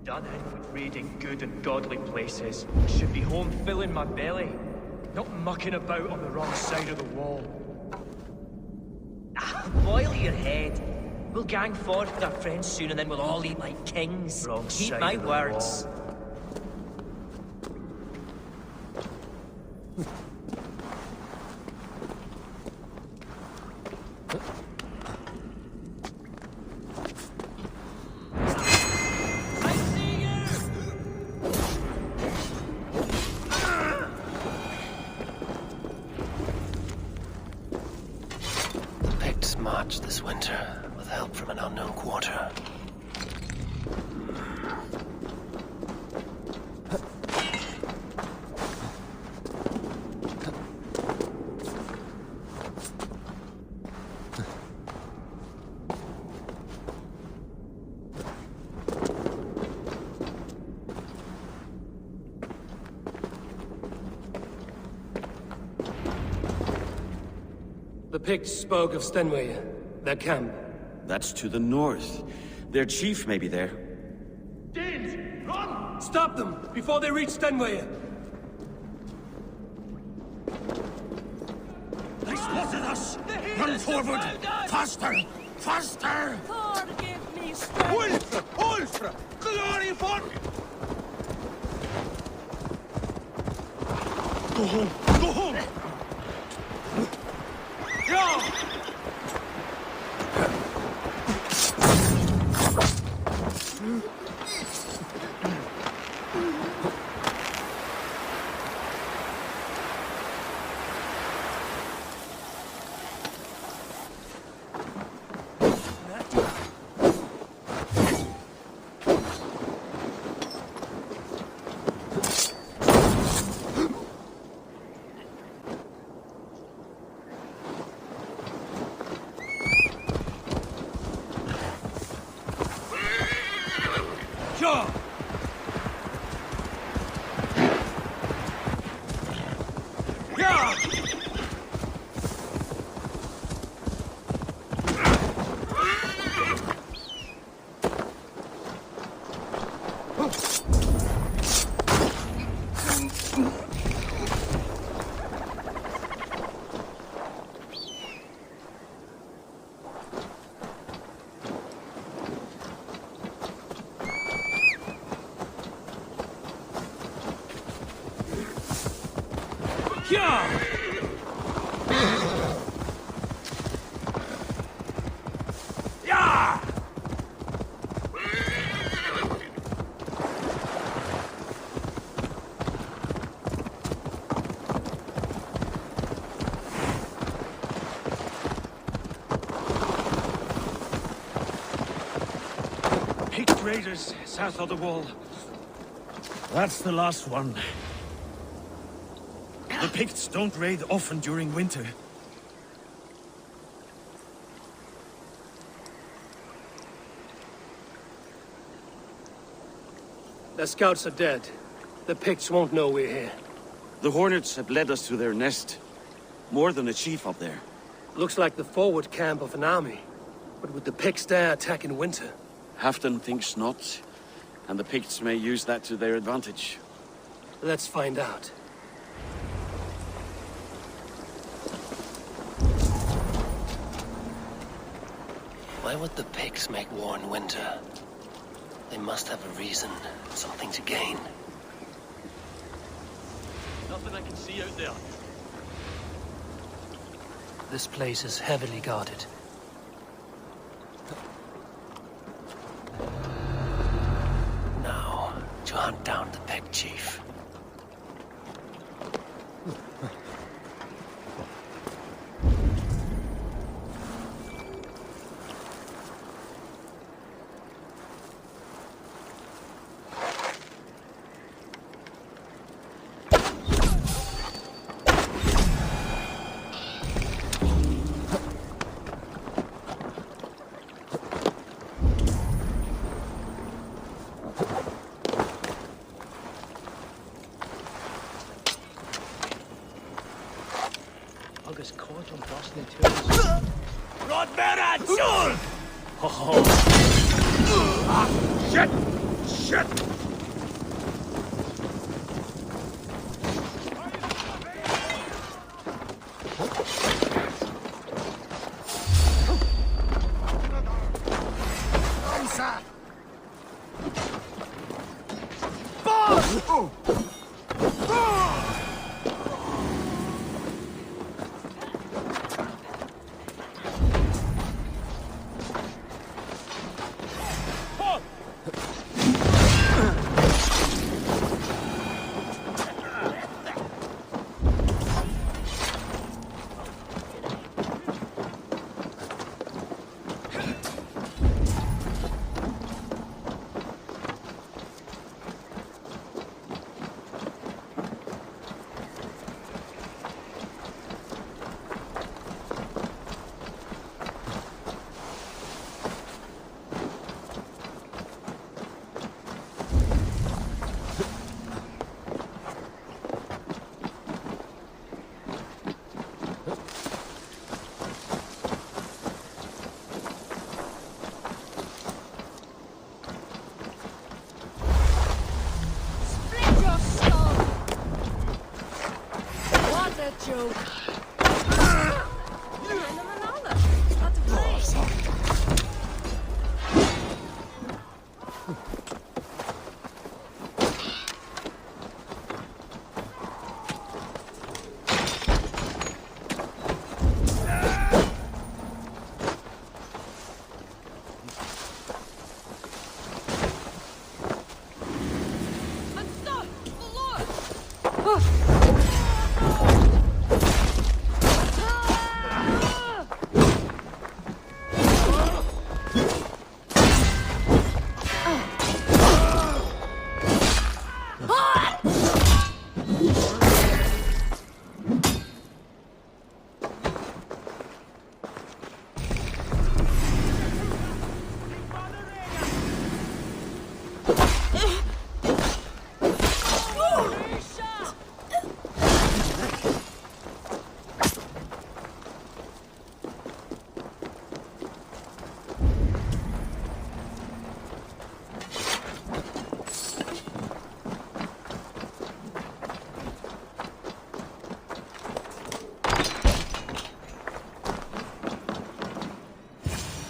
Done in with raiding good and godly places. Should be home filling my belly, not mucking about on the wrong side of the wall. Boil your head. We'll gang forth with our friends soon and then we'll all eat like kings. Wrong Keep side my of the words. wall. This winter, with help from an unknown quarter. The Picts spoke of Stenway, their camp. That's to the north. Their chief may be there. Danes, run! Stop them before they reach Stenway. They spotted us! Run forward! Faster! Faster! Forgive me, strength! Ulfra! Ulfra! Glory for... Go home! Go home! Yeah! Picked raiders south of the wall. That's the last one. The Picts don't raid often during winter. The scouts are dead. The Picts won't know we're here. The Hornets have led us to their nest. More than a chief up there. Looks like the forward camp of an army. But would the Picts dare attack in winter? Halfdan thinks not, and the Picts may use that to their advantage. Let's find out. Why would the Picts make war in winter? They must have a reason, something to gain. Nothing I can see out there. This place is heavily guarded. Now, to hunt down the Pict chief. Shit! Shit!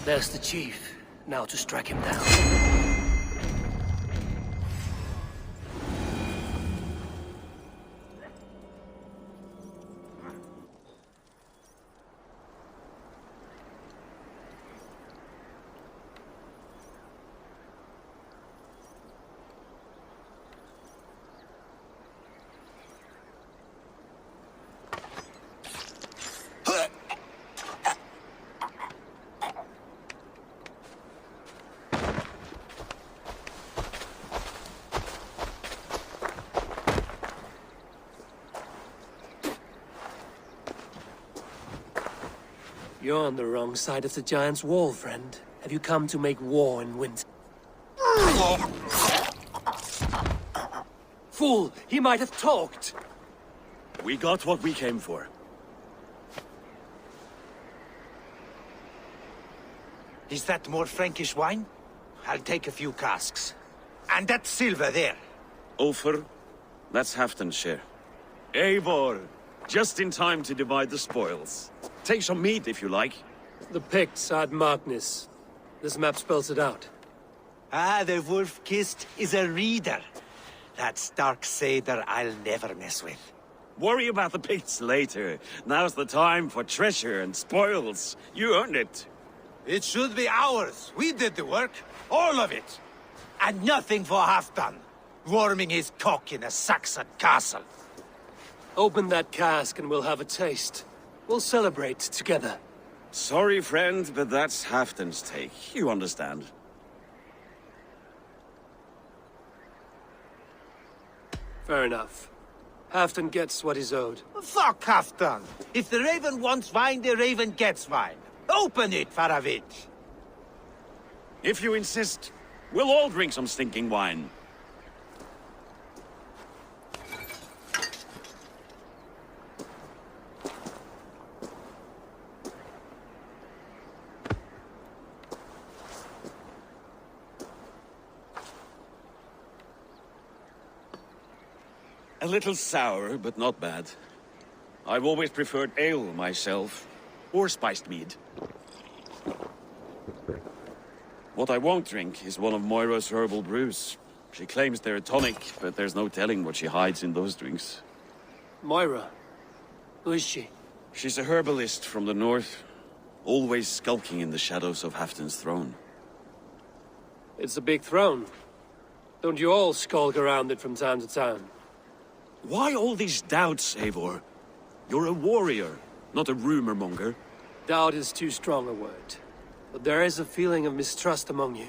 There's the chief. Now to strike him down. You're on the wrong side of the giant's wall, friend. Have you come to make war in winter? Fool! He might have talked! We got what we came for. Is that more Frankish wine? I'll take a few casks. And that silver there. Ulfr, that's Halfdan's share. Eivor, just in time to divide the spoils. Take some meat if you like. The Picts are at Magnus. This map spells it out. Ah, the wolf-kissed is a reader. That stark satyr I'll never mess with. Worry about the Picts later. Now's the time for treasure and spoils. You earned it. It should be ours. We did the work. All of it. And nothing for Halfdan. Warming his cock in a Saxon castle. Open that cask and we'll have a taste. We'll celebrate together. Sorry, friend, but that's Halfdan's take. You understand. Fair enough. Halfdan gets what he's owed. Fuck Halfdan. If the Raven wants wine, the Raven gets wine. Open it, Faravid. If you insist, we'll all drink some stinking wine. A little sour, but not bad. I've always preferred ale myself, or spiced mead. What I won't drink is one of Moira's herbal brews. She claims they're a tonic, but there's no telling what she hides in those drinks. Moira? Who is she? She's a herbalist from the north, always skulking in the shadows of Halfdan's throne. It's a big throne. Don't you all skulk around it from time to time? Why all these doubts, Eivor? You're a warrior, not a rumor monger. Doubt is too strong a word. But there is a feeling of mistrust among you.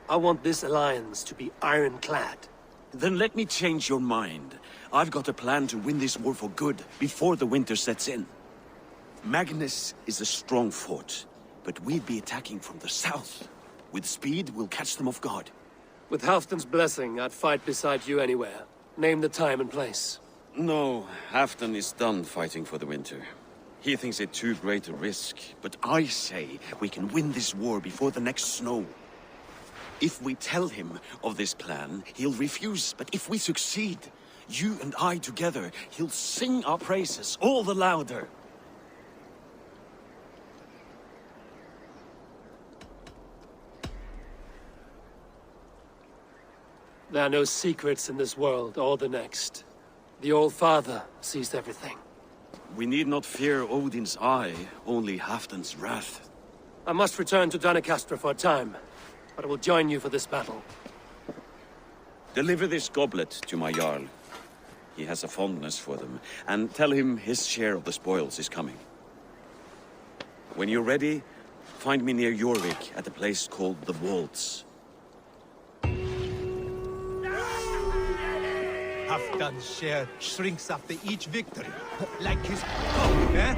I want this alliance to be ironclad. Then let me change your mind. I've got a plan to win this war for good, before the winter sets in. Magnus is a strong fort, but we'd be attacking from the south. With speed, we'll catch them off guard. With Halfdan's blessing, I'd fight beside you anywhere. Name the time and place. No, Halfdan is done fighting for the winter. He thinks it too great a risk, but I say we can win this war before the next snow. If we tell him of this plan, he'll refuse, but if we succeed, you and I together, he'll sing our praises all the louder. There are no secrets in this world or the next. The Old Father sees everything. We need not fear Odin's eye, only Halfdan's wrath. I must return to Doncaster for a time, but I will join you for this battle. Deliver this goblet to my Jarl. He has a fondness for them, and tell him his share of the spoils is coming. When you're ready, find me near Jorvik at a place called the Vaults. Halfdan's share shrinks after each victory, like his cock, eh?